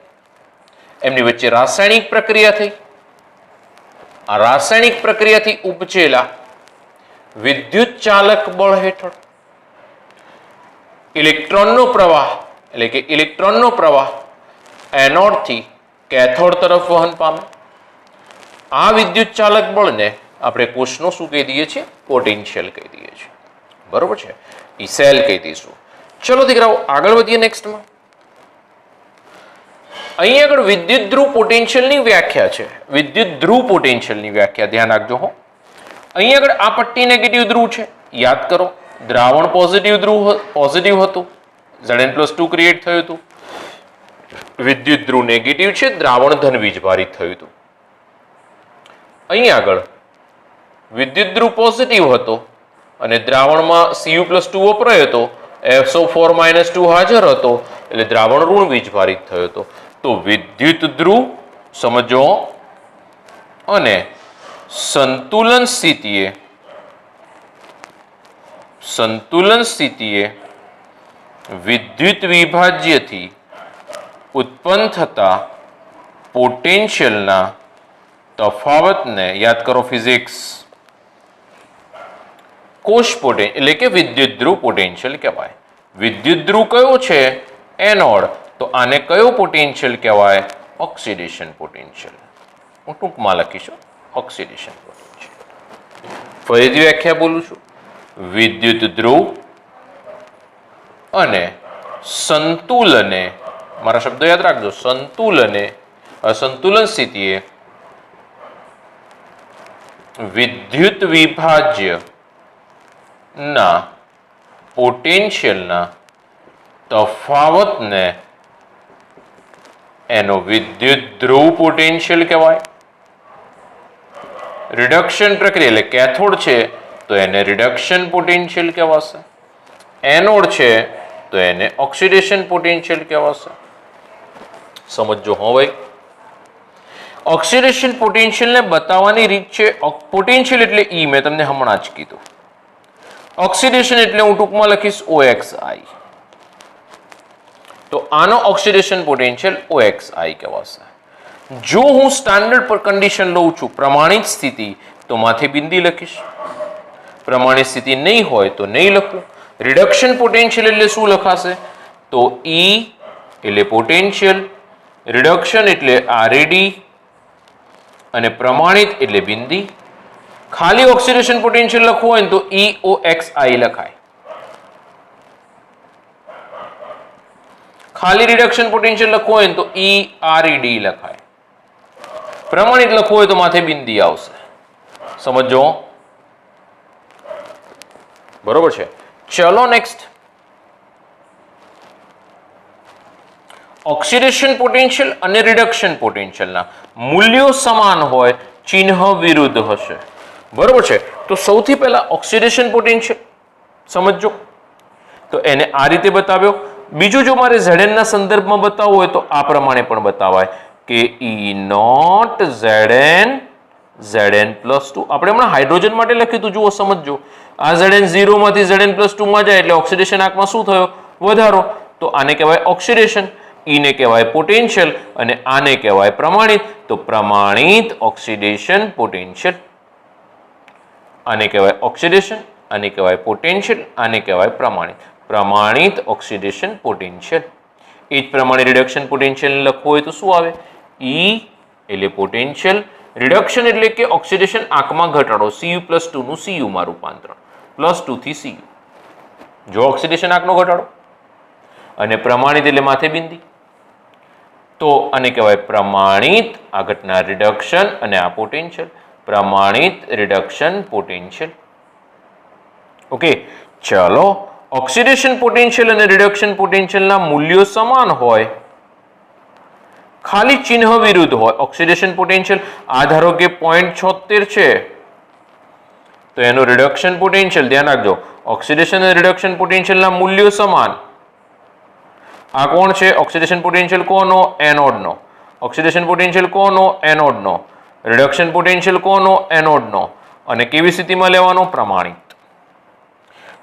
એમની વચ્ચે રાસાયણિક પ્રક્રિયા થઈ. આ રાસાયણિક પ્રક્રિયાથી ઉપજેલા વિદ્યુત ચાલક બળ હેઠળ ઇલેક્ટ્રોનનો પ્રવાહ એનોડથી કેથોડ તરફ વહન પામે. આ વિદ્યુત ચાલક બળને આપણે કોષનો શું કહી દઈએ છીએ? પોટેન્શિયલ કહી દઈએ છીએ. બરોબર છે, ઈ સેલ કહી દઈશું. ચલો દીકરાઓ આગળ વધીએ નેક્સ્ટમાં. અહીં આગળ વિદ્યુત ધ્રુવ પોટેન્શિયલની વ્યાખ્યા છે. વિદ્યુત ધ્રુવ પોટેન્શિયલની વ્યાખ્યા ધ્યાન રાખજો હો. અહીં આગળ આ પટ્ટી નેગેટિવ ધ્રુવ છે, યાદ કરો. દ્રાવણ પોઝિટિવ હતું, Zn+2 ક્રિએટ થયું હતું. વિદ્યુત ધ્રુવ નેગેટિવ છે, દ્રાવણ ધન વીજભારિત થયું હતું. અહીં આગળ વિદ્યુત ધ્રુવ પોઝિટિવ હતો અને દ્રાવણમાં Cu+2 વપરાયો હતો, SO4-2 હાજર હતો એટલે દ્રાવણ ઋણ વીજભારિત થયો હતો. તો વિદ્યુત ધ્રુવ સમજો અને સંતુલન સ્થિતિએ વિદ્યુત વિભાજ્યથી ઉત્પન્ન થતા પોટેન્શિયલના તફાવતને યાદ કરો ફિઝિક્સ, કોષ પોટેન્શિયલ એટલે કે વિદ્યુત ધ્રુવ પોટેન્શિયલ કહેવાય. વિદ્યુત ધ્રુવ કયો છે? એનોડ. તો આને કયો પોટેન્શિયલ કહેવાય? Oxidation potential. હું ટૂંકમાં લખીશું ઓક્સિડેશન પોટેન્શિયલ. ફરીથી વ્યાખ્યા બોલું છું. વિદ્યુત ધ્રુવ અને સંતુલને, મારા શબ્દો યાદ રાખજો, સંતુલન સ્થિતિએ વિદ્યુત વિભાજ્ય ના પોટેન્શિયલના તફાવતને એનો વિદ્યુત ધ્રુવ પોટેન્શિયલ કહેવાય. રિડક્શન પ્રક્રિયા એટલે કેથોડ છે તો એને રિડક્શન પોટેન્શિયલ કહેવાશે. એનોડ છે તો એને ઓક્સિડેશન પોટેન્શિયલ કહેવાશે. સમજો હો ભાઈ. ઓક્સિડેશન પોટેન્શિયલને બતાવવાની રીત છે, પોટેન્શિયલ એટલે E, મેં તમને હમણાં જ કીધું. ઓક્સિડેશન એટલે હું ટૂંકમાં લખીશ OXI. તો આનો ઓક્સિડેશન પોટેન્શિયલ OXI કહેવાશે. જો હું સ્ટાન્ડર્ડ પર કન્ડિશન લઉં છું પ્રમાણિત સ્થિતિ, તો માથે બિંદી લખીશ. પ્રમાણિત સ્થિતિ નહીં હોય તો નહીં લખું. રિડક્શન પોટેન્શિયલ એટલે શું લખાશે? તો E એટલે પોટેન્શિયલ, રિડક્શન એટલે RAD અને પ્રમાણિત એટલે બિંદી. ખાલી ઓક્સિડેશન પોટેન્શિયલ લખવું હોય ને તો EOXI લખાય. ખાલી રિડક્શન પોટેન્શિયલ લખવું હોય ને તો ERED લખાય. પ્રમાણિત લખવું હોય તો માથે બિંદી આવશે. સમજો, બરોબર છે? ચલો નેક્સ્ટ. ઓક્સિડેશન પોટેન્શિયલ અને રિડક્શન પોટેન્શિયલના મૂલ્યો સમાન હોય, ચિહ્ન વિરુદ્ધ હશે. બરોબર છે? તો સૌથી પહેલા ઓક્સિડેશન પોટેન્શિયલ સમજો, તો એને આ રીતે બતાવ્યો. બીજું જો મારે Zn ના સંદર્ભમાં બતાવવું હોય તો આ પ્રમાણે પણ બતાવાય કે E0 Zn પ્લસ 2. આપણે હમણાં હાઇડ્રોજન માટે લખ્યું હતું, જુઓ સમજો. આ Zn 0 માંથી Zn પ્લસ 2 માં જાય એટલે ઓક્સિડેશન આંકમાં શું થયો? વધારો. તો આને કહેવાય ઓક્સિડેશન. E ને કહેવાય પોટેન્શિયલ અને આને કહેવાય પ્રમાણિત. તો પ્રમાણિત ઓક્સિડેશન પોટેન્શિયલ. આને કહેવાય ઓક્સિડેશન, આને કહેવાય પોટેન્શિયલ, આને કહેવાય પ્રમાણિત. પ્રમાણિત ઓક્સિડેશન પોટેન્શિયલ. એ જ પ્રમાણે રિડક્શન પોટેન્શિયલ લખવું હોય તો શું આવે? E એટલે પોટેન્શિયલ, રિડક્શન એટલે કે ઓક્સિડેશન આંકમાં ઘટાડો, Cu+2 નું Cu માં રૂપાંતરણ, +2 થી Cu. જો ઓક્સિડેશન આંકનો ઘટાડો. અને પ્રમાણિત એટલે માથે બિંદી. તો આને કહેવાય પ્રમાણિત, આ ઘટના રિડક્શન અને આ પોટેન્શિયલ. પ્રમાણિત રિડક્શન પોટેન્શિયલ. ઓકે, ચલો. ઓક્સિડેશન પોટેન્શિયલ અને રિડક્શન પોટેન્શિયલના મૂલ્યો સમાન હોય, ખાલી ચિહ્ન વિરુદ્ધ હોય. ઓક્સિડેશન પોટેન્શિયલ આ ધારો કે 0.76 છે, તો એનું રિડક્શન પોટેન્શિયલ ધ્યાન રાખજો. ઓક્સિડેશન અને રિડક્શન પોટેન્શિયલના મૂલ્યો સમાન. આ કોણ છે? ઓક્સિડેશન પોટેન્શિયલ કોનો? એનોડનો. ઓક્સિડેશન પોટેન્શિયલ કોનો? એનોડનો. રિડક્શન પોટેન્શિયલ કોનો? એનોડનો. અને કેવી સ્થિતિમાં લેવાનો? પ્રમાણિત.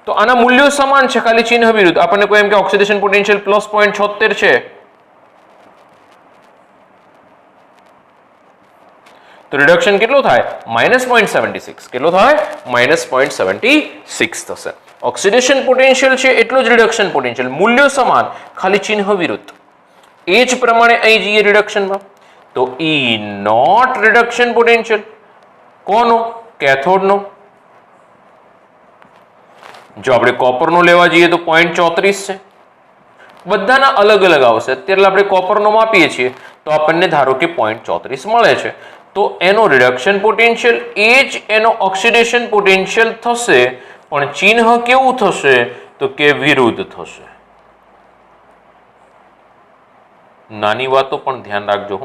તો આના મૂલ્યો સમાન છે, ખાલી ચિહ્ન વિરુદ્ધ. આપણને કોઈ એમ કે ઓક્સિડેશન પોટેન્શિયલ પ્લસ 0.76 છે, તો રિડક્શન કેટલો થાય? -0.76. કેટલો થાય? -0.76 થશે. ઓક્સિડેશન પોટેન્શિયલ છે એટલો જ રિડક્શન પોટેન્શિયલ, મૂલ્યો સમાન, ખાલી ચિહ્ન વિરુદ્ધ. એ જ પ્રમાણે અહીં જઈએ રિડક્શનમાં, તો E0 રિડક્શન પોટેન્શિયલ કોનો? કેથોડનો. જો આપણે કોપરનો લેવા જઈએ તો 0.34 છે. બધાના અલગ અલગ આવશે. અત્યારે આપણે કોપરનો માપીએ છીએ તો આપણને ધારો કે 0.34 મળે છે. તો એનો રિડક્શન પોટેન્શિયલ એ જ એનો ઓક્સિડેશન પોટેન્શિયલ થશે, પણ ચિહ્ન કેવું થશે? તો કે વિરુદ્ધ થશે. નાની વાતો પણ ધ્યાન રાખજો,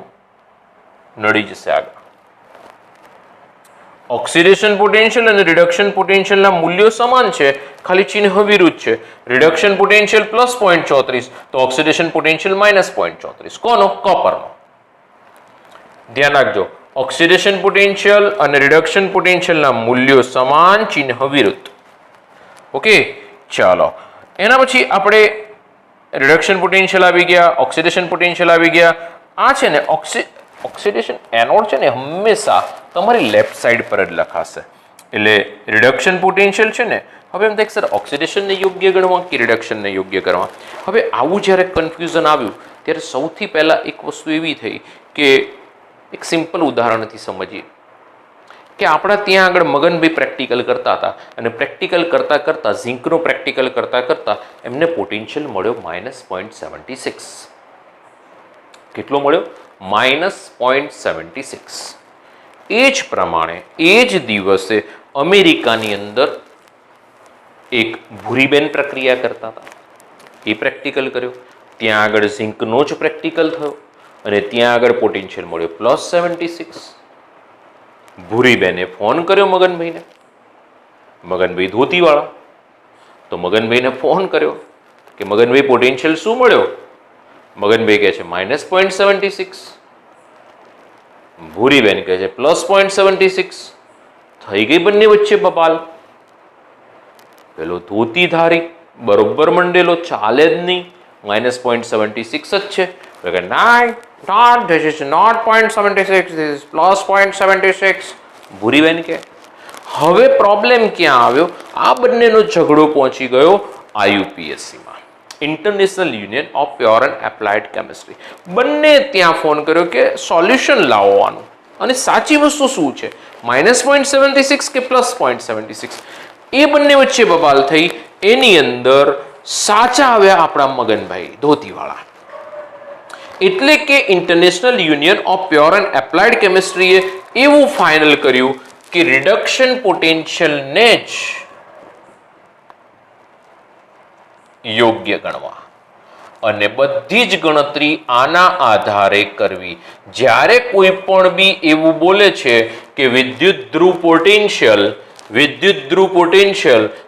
નડી જશે આગળ. ઓક્સિડેશન પોટેન્શિયલ અને રિડક્શન પોટેન્શિયલના મૂલ્યો સમાન છે, ખાલી ચિહ્ન વિરુદ્ધ છે. રિડક્શન પોટેન્શિયલ પ્લસ 0.34 તો ઓક્સિડેશન પોટેન્શિયલ -0.34. કોનો? કોપરનો. ધ્યાન રાખજો, ઓક્સિડેશન પોટેન્શિયલ અને રિડક્શન પોટેન્શિયલના મૂલ્યો સમાન, ચિહ્ન વિરુદ્ધ. ઓકે, ચાલો. એના પછી આપણે રિડક્શન પોટેન્શિયલ આવી ગયા, ઓક્સિડેશન પોટેન્શિયલ આવી ગયા. આ છે ને ઓક્સિડેશન એનોડ છે ને હંમેશા તમારી લેફ્ટ સાઈડ પર જ લખાશે. એટલે રિડક્શન પોટેન્શિયલ છે ને, હવે એમ થાય સર ઓક્સિડેશનને યોગ્ય ગણવા કે રિડક્શનને યોગ્ય ગણવા? હવે આવું જ્યારે કન્ફ્યુઝન આવ્યું ત્યારે સૌથી પહેલા એક વસ્તુ એવી થઈ કે એક સિમ્પલ ઉદાહરણથી સમજીએ કે આપણા ત્યાં આગળ મગનભાઈ પ્રેક્ટિકલ કરતા હતા અને પ્રેક્ટિકલ કરતા કરતા ઝીંકનો પ્રેક્ટિકલ કરતા કરતા એમને પોટેન્શિયલ મળ્યો -0.76. કેટલો મળ્યો? -0.76. એ જ પ્રમાણે એ જ દિવસે અમેરિકાની અંદર એક ભૂરીબેન પ્રક્રિયા કરતા હતા, એ પ્રેક્ટિકલ કર્યો. ત્યાં આગળ ઝીંકનો જ પ્રેક્ટિકલ થયો અને ત્યાં આગળ પોટેન્શિયલ મળ્યો +76. ભૂરીબેને ફોન કર્યો મગનભાઈને, મગનભાઈ ધોતીવાળા, તો મગનભાઈને ફોન કર્યો કે મગનભાઈ પોટેન્શિયલ શું મળ્યો? મગનભાઈ કહે છે -0.76. ભૂરીબેન કહે છે +0.76. થઈ ગઈ બંને વચ્ચે બબાલ. પેલો ધોતી ધારી બરોબર મંડેલો, ચાલે જ નહીં, -0.76 જ છે. તો કે not this is not 0.76, this is +0.76. Bhuriben કે હવે પ્રોબ્લેમ ક્યાં આવ્યો? આ બંનેનો ઝઘડો પહોંચી ગયો IUPACમાં, international union of pure and applied chemistry. બંને ત્યાં ફોન કર્યો કે સોલ્યુશન લાવવાનું, અને સાચી વસ્તુ શું છે, -0.76 કે +0.76? એ બંને વચ્ચે બબાલ થઈ. એની અંદર સાચા આવ્યા આપણા મગનભાઈ ધોતીવાળા. એટલે કે international union of pure and applied કેમિસ્ટ્રીએ એવું ફાઇનલ કર્યું કે રિડક્શન પોટેન્શિયલને જ યોગ્ય ગણવા અને બધી જ ગણતરી આના આધારે કરવી. જ્યારે કોઈ પણ બી એવું બોલે છે કે વિદ્યુત ધ્રુવ પોટેન્શિયલ,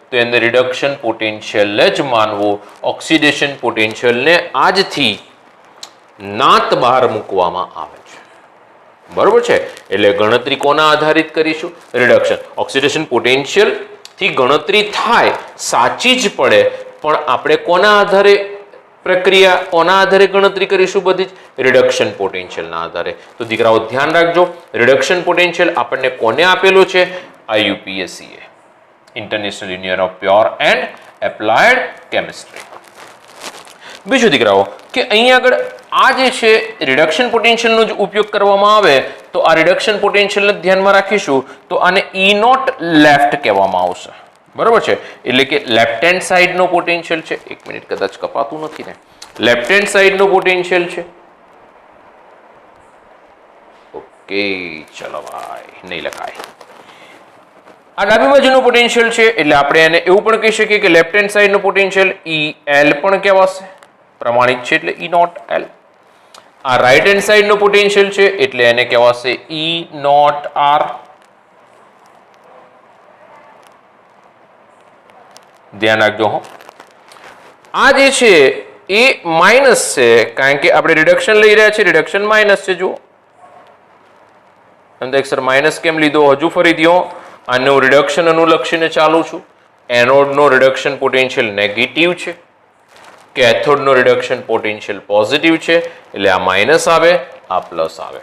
તો એને રિડક્શન પોટેન્શિયલ જ માનવું. ઓક્સિડેશન પોટેન્શિયલને આજથી નાત બહાર મૂકવામાં આવે છે. બરોબર છે? એટલે ગણતરી કોના આધારિત કરીશું? રિડક્શન. ઓક્સિડેશન પોટેન્શિયલ થી ગણતરી થાય, સાચી જ પડે, પણ આપણે કોના આધારે પ્રક્રિયા, કોના આધારે ગણતરી કરીશું? બધી જ રિડક્શન પોટેન્શિયલના આધારે. તો દીકરાઓ ધ્યાન રાખજો, રિડક્શન પોટેન્શિયલ આપણને કોને આપેલો છે? IUPAC, international union of pure and applied chemistry. બીજું દીકરાઓ કે અહીંયા આગળ આ જે છે રિડક્શન પોટેન્શિયલનો જ ઉપયોગ કરવામાં આવે, તો આ રિડક્શન પોટેન્શિયલને ધ્યાનમાં રાખીશું, તો આને E0 લેફ્ટ કહેવામાં આવશે. બરોબર છે? એટલે કે લેફ્ટ હેન્ડ સાઈડનો પોટેન્શિયલ છે. એક મિનિટ, કદાચ કપાતું નથી ને. લેફ્ટ હેન્ડ સાઈડનો પોટેન્શિયલ છે. ઓકે, ચલો ભાઈ, નહીં લખાય. આ ડાબી બાજુનો પોટેન્શિયલ છે, એટલે આપણે એને એવું પણ કહી શકીએ કે લેફ્ટ હેન્ડ સાઈડનો પોટેન્શિયલ EL પણ કહેવાશે, પ્રમાણિત છે એટલે E0L. આ રાઈટ હેન્ડ સાઈડનો પોટેન્શિયલ છે, એટલે એને કહેવાશે E0R. ધ્યાન રાખજો હો. આ જે છે એ માઇનસ છે, કારણ કે આપણે રિડક્શન લઈ રહ્યા છીએ, રિડક્શન માઇનસ છે. જુઓ સર માઇનસ કેમ લીધો? હજુ ફરી દો. આનું રિડક્શન અનુલક્ષીને ચાલુ છું. એનોડનો રિડક્શન પોટેન્શિયલ નેગેટિવ છે, કેથોડનો રિડક્શન પોટેન્શિયલ પોઝિટિવ છે, એટલે આ માઇનસ આવે, આ પ્લસ આવે.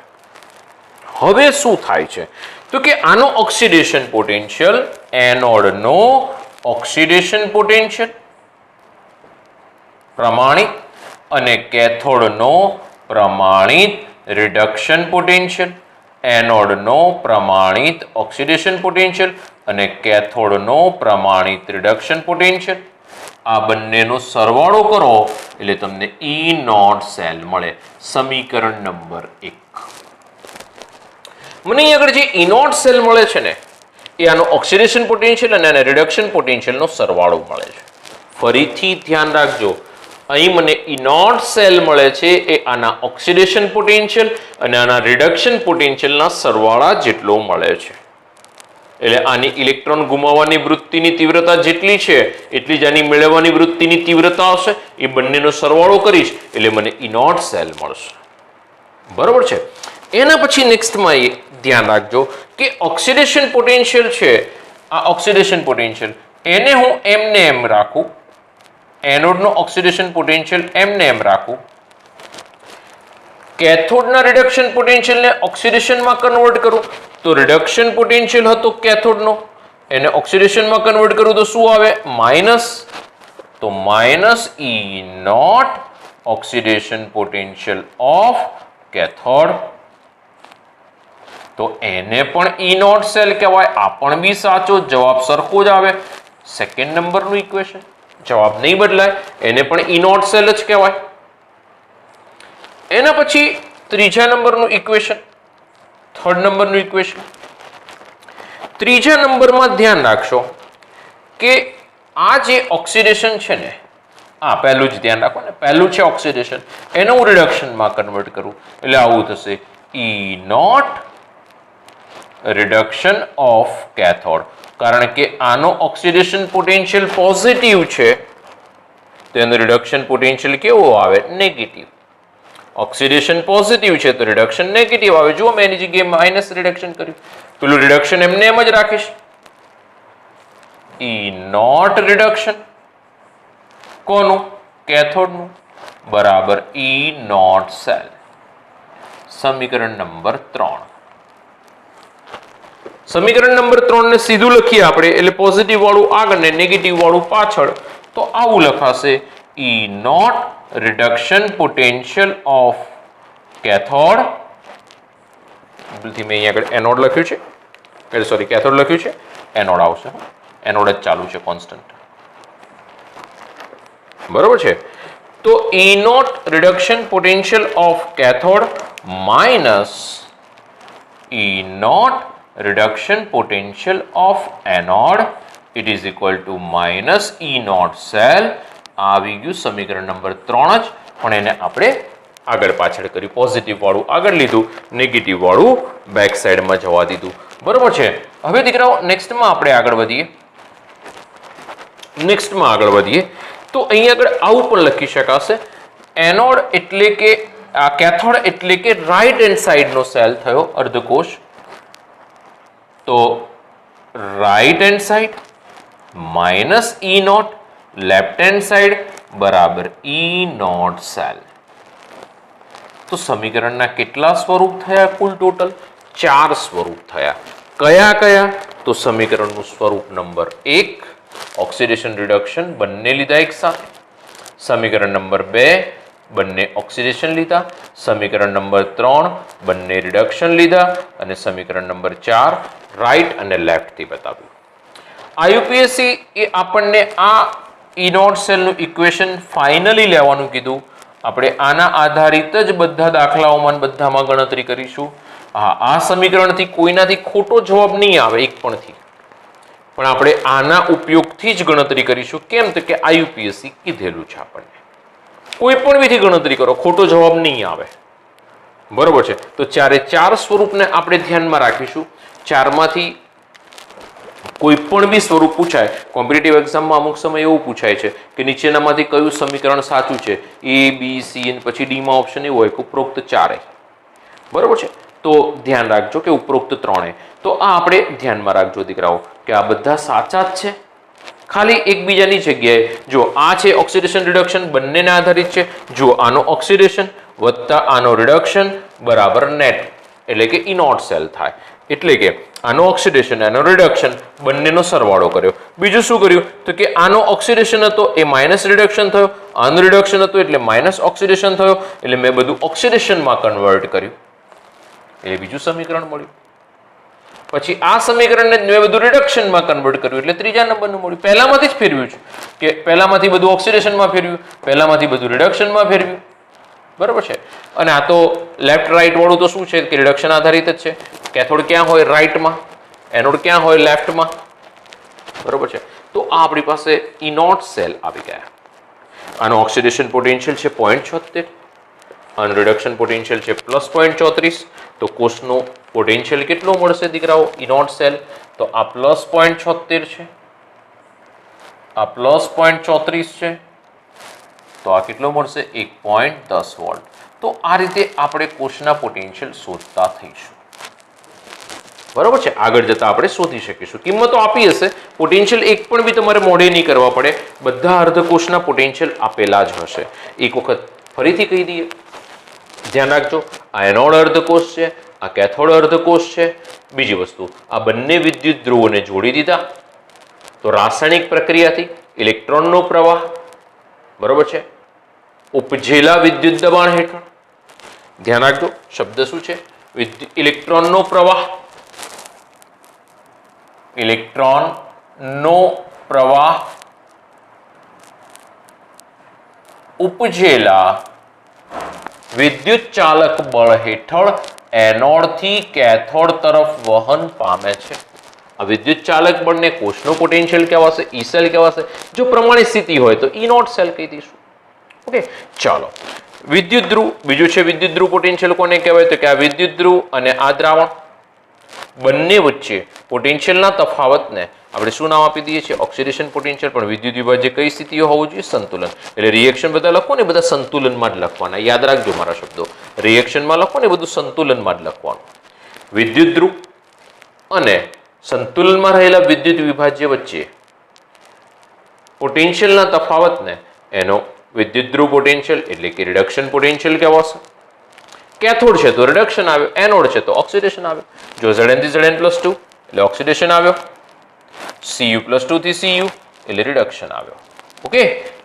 હવે શું થાય છે? તો કે આનો ઓક્સિડેશન પોટેન્શિયલ, એનોડનો ઓક્સિડેશન પોટેન્શિયલ પ્રમાણિત અને કેથોડનો પ્રમાણિત રિડક્શન પોટેન્શિયલ. એનોડનો પ્રમાણિત ઓક્સિડેશન પોટેન્શિયલ અને કેથોડનો પ્રમાણિત રિડક્શન પોટેન્શિયલ, આ બંનેનો સરવાળો કરો એટલે તમને E0 સેલ મળે. સમીકરણ નંબર 1. મને અહીં આગળ જે E0 સેલ મળે છે ને, એ આનો ઓક્સિડેશન પોટેન્શિયલ અને આના રિડક્શન પોટેન્શિયલનો સરવાળો મળે છે. ફરીથી ધ્યાન રાખજો, અહીં મને E0 સેલ મળે છે, એ આના ઓક્સિડેશન પોટેન્શિયલ અને આના રિડક્શન પોટેન્શિયલના સરવાળા જેટલો મળે છે. એટલે આની ઇલેક્ટ્રોન ગુમાવવાની વૃત્તિની તીવ્રતા જેટલી છે, એટલી જ આની મેળવવાની વૃત્તિની તીવ્રતા હશે. એ બંનેનો સરવાળો કરીશ એટલે મને E0 સેલ મળશે. બરોબર છે? એના પછી નેક્સ્ટમાં એ ધ્યાન રાખજો કે ઓક્સિડેશન પોટેન્શિયલ છે, આ ઓક્સિડેશન પોટેન્શિયલ, એને હું એમને એમ રાખું, એનોડનો ઓક્સિડેશન પોટેન્શિયલ એમને એમ રાખું, કેથોડના રિડક્શન પોટેન્શિયલને ઓક્સિડેશનમાં કન્વર્ટ કરું, તો રિડક્શન પોટેન્શિયલ હતો કેથોડનો, એને ઓક્સિડેશનમાં કન્વર્ટ કરું તો શું આવે? માઇનસ. તો -E0 oxidation potential of cathode, તો એને પણ E0 સેલ કહેવાય. આ પણ બી સાચો, જવાબ સરખો જ આવે. સેકન્ડ નંબરનું ઇક્વેશન, જવાબ નહીં બદલાય, એને પણ E0 સેલ જ કહેવાય. એના પછી ત્રીજા નંબરનું ઇક્વેશન, થર્ડ નંબરનું ઇક્વેશન. ત્રીજા નંબરમાં ધ્યાન રાખશો કે આ જે ઓક્સિડેશન છે ને, પહેલું જ ધ્યાન રાખો ને, પહેલું છે ઓક્સિડેશન, એને હું રિડક્શનમાં કન્વર્ટ કરું એટલે આવું થશે E0 રિડક્શન ઓફ કેથોડ. કારણ કે આનો ઓક્સિડેશન પોટેન્શિયલ પોઝિટિવ છે, તો એનું રિડક્શન પોટેન્શિયલ કેવો આવે? નેગેટિવ. ઓક્સિડેશન પોઝિટિવ છે તો રિડક્શન નેગેટિવ આવે. જુઓ મેં એની જગ્યાએ માઇનસ રિડક્શન કર્યું. પેલું રિડક્શન એમને એમ જ રાખીશ. ઈ નોટ રિડક્શન કોનું? કેથોડનું બરાબર ઈ નોટ સેલ. સમીકરણ નંબર 3. સમીકરણ નંબર 3 ને સીધું લખીએ આપણે એટલે પોઝિટિવ વાળું આગળ ને નેગેટિવ વાળું પાછળ. તો આવું લખાશે E naught reduction potential of cathode. ભૂલથી મેં અહીંયા આગળ એનોડ લખ્યું છે, એટલે સોરી કેથોડ લખ્યું છે, એનોડ આવશે. એનોડ જ ચાલુ છે કોન્સ્ટન્ટ. બરોબર છે. તો E naught reduction potential of cathode minus E naught reduction potential of anode it is equal to minus E naught cell. આવી ગયું સમીકરણ નંબર 3 જ, પણ એને આપણે આગળ પાછળ કર્યું. પોઝિટિવ વાળું આગળ લીધું, નેગેટિવ વાળું બેક સાઈડમાં જવા દીધું. બરોબર છે. હવે દીકરાઓ નેક્સ્ટમાં આપણે આગળ વધીએ. તો અહીં આગળ આવું પણ લખી શકાશે. એનોડ એટલે કે આ કેથોડ એટલે કે રાઈટ હેન્ડ સાઈડનો સેલ થયો અર્ધકોષ. તો right hand side minus E nought, left hand side બરાબર ઈ નોટ સેલ. તો સમીકરણના કેટલા સ્વરૂપ થયા? કુલ ટોટલ 4 સ્વરૂપ થયા. કયા કયા? તો સમીકરણનું સ્વરૂપ નંબર 1 ઓક્સિડેશન રિડક્શન બંને લીધા એક સાથે. સમીકરણ નંબર 2 બંને ઓક્સિડેશન લીધા. સમીકરણ નંબર 3 બંને રિડક્શન લીધા. અને સમીકરણ નંબર 4 રાઈટ અને લેફ્ટ થી બતાવ્યું. આઈયુપીએસસી એ આપણને આ ઈ નોટ સેલનું ઇક્વેશન ફાઇનલી લેવાનું કીધું. આપણે આના આધારિત જ બધા દાખલાઓમાં બધામાં ગણતરી કરીશું. હા, આ સમીકરણથી કોઈનાથી ખોટો જવાબ નહીં આવે એક પણથી, પણ આપણે આના ઉપયોગથી જ ગણતરી કરીશું. કેમ? તો કે આઈયુપીએસસી કીધેલું છે આપણને. કોઈ પણ વિધિ ગણતરી કરો, ખોટો જવાબ નહીં આવે. બરોબર છે. તો 4 સ્વરૂપને આપણે ધ્યાનમાં રાખીશું. 4માંથી કોઈ પણ બી સ્વરૂપ પૂછાય, કોમ્પિટિટિવ એક્ઝામમાં અમુક સમય એવું પૂછાય છે કે નીચેનામાંથી કયું સમીકરણ સાચું છે, એ બી સી અને પછી ડીમાં ઓપ્શન એવું હોય કે ઉપરોક્ત 4. બરોબર છે. તો ધ્યાન રાખજો કે ઉપરોક્ત 3. તો આ આપણે ધ્યાનમાં રાખજો દીકરાઓ કે આ બધા સાચા જ છે. ખાલી એકબીજાની જગ્યાએ જો આ છે ઓક્સિડેશન રિડક્શન બંનેને આધારિત છે. જો આનો ઓક્સિડેશન વત્તા આનો રિડક્શન બરાબર નેટ એટલે કે ઈ નોટ સેલ થાય. એટલે કે આનો ઓક્સિડેશન આનો રિડક્શન બંનેનો સરવાળો કર્યો. બીજું શું કર્યું? તો કે આનો ઓક્સિડેશન હતો એ માઇનસ રિડક્શન થયો, આનું રિડક્શન હતું એટલે માઇનસ ઓક્સિડેશન થયો. એટલે મેં બધું ઓક્સિડેશનમાં કન્વર્ટ કર્યું એટલે બીજું સમીકરણ મળ્યું. પછી આ સમીકરણને મેં બધું રિડક્શનમાં કન્વર્ટ કર્યું એટલે ત્રીજા નંબરનું મળ્યું. પહેલામાંથી જ ફેરવ્યું છે કે પહેલામાંથી બધું ઓક્સિડેશનમાં ફેરવ્યું, પહેલામાંથી બધું રિડક્શનમાં ફેરવ્યું. બરોબર છે. અને આ તો લેફ્ટ રાઈટ વાળું તો શું છે કે રિડક્શન આધારિત જ છે. કેથોડ ક્યાં હોય? રાઈટમાં. એનોડ ક્યાં હોય? લેફ્ટમાં. બરોબર છે. તો આ આપણી પાસે ઈ નોટ સેલ આવી ગયા. આનો ઓક્સિડેશન પોટેન્શિયલ છે 0.76, આનું રિડક્શન પોટેન્શિયલ છે +0.34. તો કોષનો પોટેન્શિયલ કેટલો મળશે દીકરાઓ? ઈ નોટ સેલ. તો આ +0.76 છે, આ +0.34 છે. તો આ કેટલો મળશે? 1.10 વોલ્ટ. તો આ રીતે આપણે કોષના પોટેન્શિયલ શોધતા થઈશું. બરોબર છે. આગળ જતા આપણે શોધી શકીશું. કિંમતો આપી હશે, પોટેન્શિયલ એક પણ બી તમારે મોઢે નહીં કરવા પડે. બધા અર્ધકોષના પોટેન્શિયલ આપેલા જ હશે. એક વખત ફરીથી કહી દઈએ, ધ્યાન રાખજો. આ એનોડ અર્ધકોષ છે, આ કેથોડ અર્ધકોષ છે. બીજી વસ્તુ, આ બંને વિદ્યુત ધ્રુવોને જોડી દીધા તો રાસાયણિક પ્રક્રિયાથી ઇલેક્ટ્રોનનો પ્રવાહ બરોબર છે ઉપજેલા વિદ્યુત દબાણ હેઠળ. ધ્યાન રાખજો શબ્દ શું છે? ઇલેક્ટ્રોનનો પ્રવાહ. ઇલેક્ટ્રોનનો પ્રવાહ ઉપજેલા વિદ્યુત ચાલક બળ હેઠળ એનોડથી કેથોડ તરફ વહન પામે છે. આ વિદ્યુત ચાલક બળને કોષનો પોટેન્શિયલ કહેવાશે, ઈ સેલ કહેવાશે. જો પ્રમાણિત સ્થિતિ હોય તો ઈ નોટ સેલ કહી દઈશું. ઓકે, ચાલો. વિદ્યુત ધ્રુવ બીજું છે. વિદ્યુત ધ્રુવ પોટેન્શિયલ કોને કહેવાય? તો કે આ વિદ્યુત ધ્રુવ અને આ દ્રાવણ બંને વચ્ચે પોટેન્શિયલના તફાવતને આપણે શું નામ આપી દઈએ છીએ? Oxidation potential. પણ વિદ્યુત વિભાજ્ય કઈ સ્થિતિઓ હોવું જોઈએ? સંતુલન. એટલે રિએક્શન બધા લખો ને બધા સંતુલનમાં જ લખવાના. યાદ રાખજો મારા શબ્દો. રિએક્શનમાં લખો ને બધું સંતુલનમાં જ લખવાનું. વિદ્યુત ધ્રુવ અને સંતુલનમાં રહેલા વિદ્યુત વિભાજ્ય વચ્ચે પોટેન્શિયલના તફાવતને એનો વિદ્યુત ધ્રુવ પોટેન્શિયલ એટલે કે રિડક્શન પોટેન્શિયલ કહેવાશે. કેથોડ છે તો રિડક્શન આવ્યો, એનોડ છે તો ઓક્સિડેશન આવ્યો. જો Zn થી Zn+2 એટલે ઓક્સિડેશન આવ્યો, Cu+2 થી Cu એટલે રિડક્શન આવ્યો. ઓકે,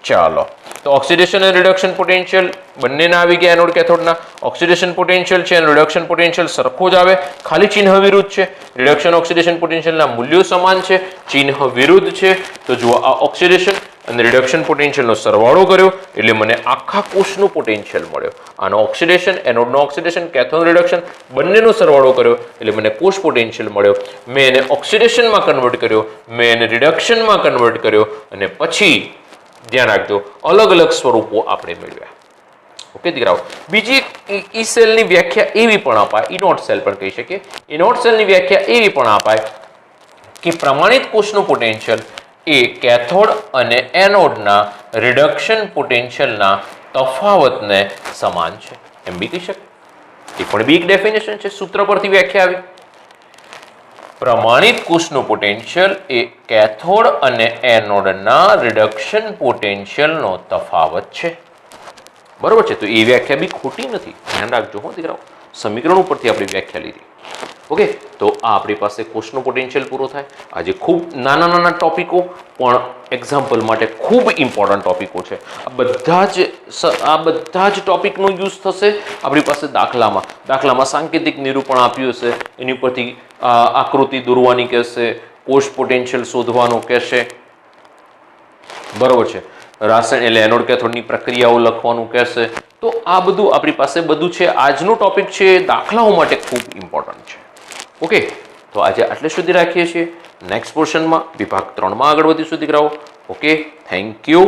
ચાલો. તો ઓક્સિડેશન અને રિડક્શન પોટેન્શિયલ બંનેના આવી ગયા એનોડ કેથોડના. ઓક્સિડેશન પોટેન્શિયલ છે અને રિડક્શન પોટેન્શિયલ સરખો જ આવે, ખાલી ચિહ્ન વિરુદ્ધ છે. રિડક્શન ઓક્સિડેશન પોટેન્શિયલના મૂલ્યો સમાન છે, ચિહ્ન વિરુદ્ધ છે. તો જુઓ, આ ઓક્સિડેશન અને રિડક્શન પોટેન્શિયલનો સરવાળો કર્યો એટલે મને આખા કોષનું પોટેન્શિયલ મળ્યો. આનો ઓક્સિડેશન, એનોડનો ઓક્સિડેશન, કેથોડ રિડક્શન બંનેનો સરવાળો કર્યો એટલે મને કોષ પોટેન્શિયલ મળ્યો. મેં એને ઓક્સિડેશનમાં કન્વર્ટ કર્યો, મેં એને રિડક્શનમાં કન્વર્ટ કર્યો અને પછી ધ્યાન રાખજો અલગ અલગ સ્વરૂપો આપણે મેળવ્યા. ઓકે દીકરાઓ, બીજી ઈ સેલની વ્યાખ્યા એવી પણ અપાય, ઇનોટ સેલ પણ કહી શકીએ. ઇનોટ સેલની વ્યાખ્યા એવી પણ અપાય કે પ્રમાણિત કોષનું પોટેન્શિયલ એ કેથોડ અને એનોડના રિડક્શન પોટેન્શિયલના તફાવતને સમાન છે, એમ બી કહી શકે. એ પણ બી એક ડેફિનેશન છે, સૂત્ર પરથી વ્યાખ્યા આવી. પ્રમાણિત કોષનું પોટેન્શિયલ એ કેથોડ અને એનોડના રિડક્શન પોટેન્શિયલનો તફાવત છે. બરોબર છે? તો એ વ્યાખ્યા બી ખોટી નથી, ધ્યાન રાખજો હો દીકરાઓ. સમીકરણ ઉપરથી આપણે વ્યાખ્યા લીધી. ઓકે, તો આ આપણી પાસે કોષનો પોટેન્શિયલ પૂરો થાય. આજે ખૂબ નાના નાના ટોપિકો પણ એક્ઝામ્પલ માટે ખૂબ ઇમ્પોર્ટન્ટ ટોપિકો છે. આ બધા જ ટોપિકનો યુઝ થશે આપણી પાસે દાખલામાં સાંકેતિક નિરૂપણ આપ્યું હશે, એની ઉપરથી આકૃતિ દોરવાની કહેશે, કોષ પોટેન્શિયલ શોધવાનું કહેશે. બરોબર છે? રાસાયણ એટલે એનોડ કેથોડની પ્રક્રિયાઓ લખવાનું કહેશે. તો આ બધું આપણી પાસે બધું છે. આજનો ટોપિક છે દાખલાઓ માટે ખૂબ ઇમ્પોર્ટન્ટ છે. ઓકે, તો આજે આટલે સુધી રાખીએ છીએ. નેક્સ્ટ પોર્શનમાં વિભાગ 3માં આગળ વધીશું દીકરાઓ. Okay, thank you.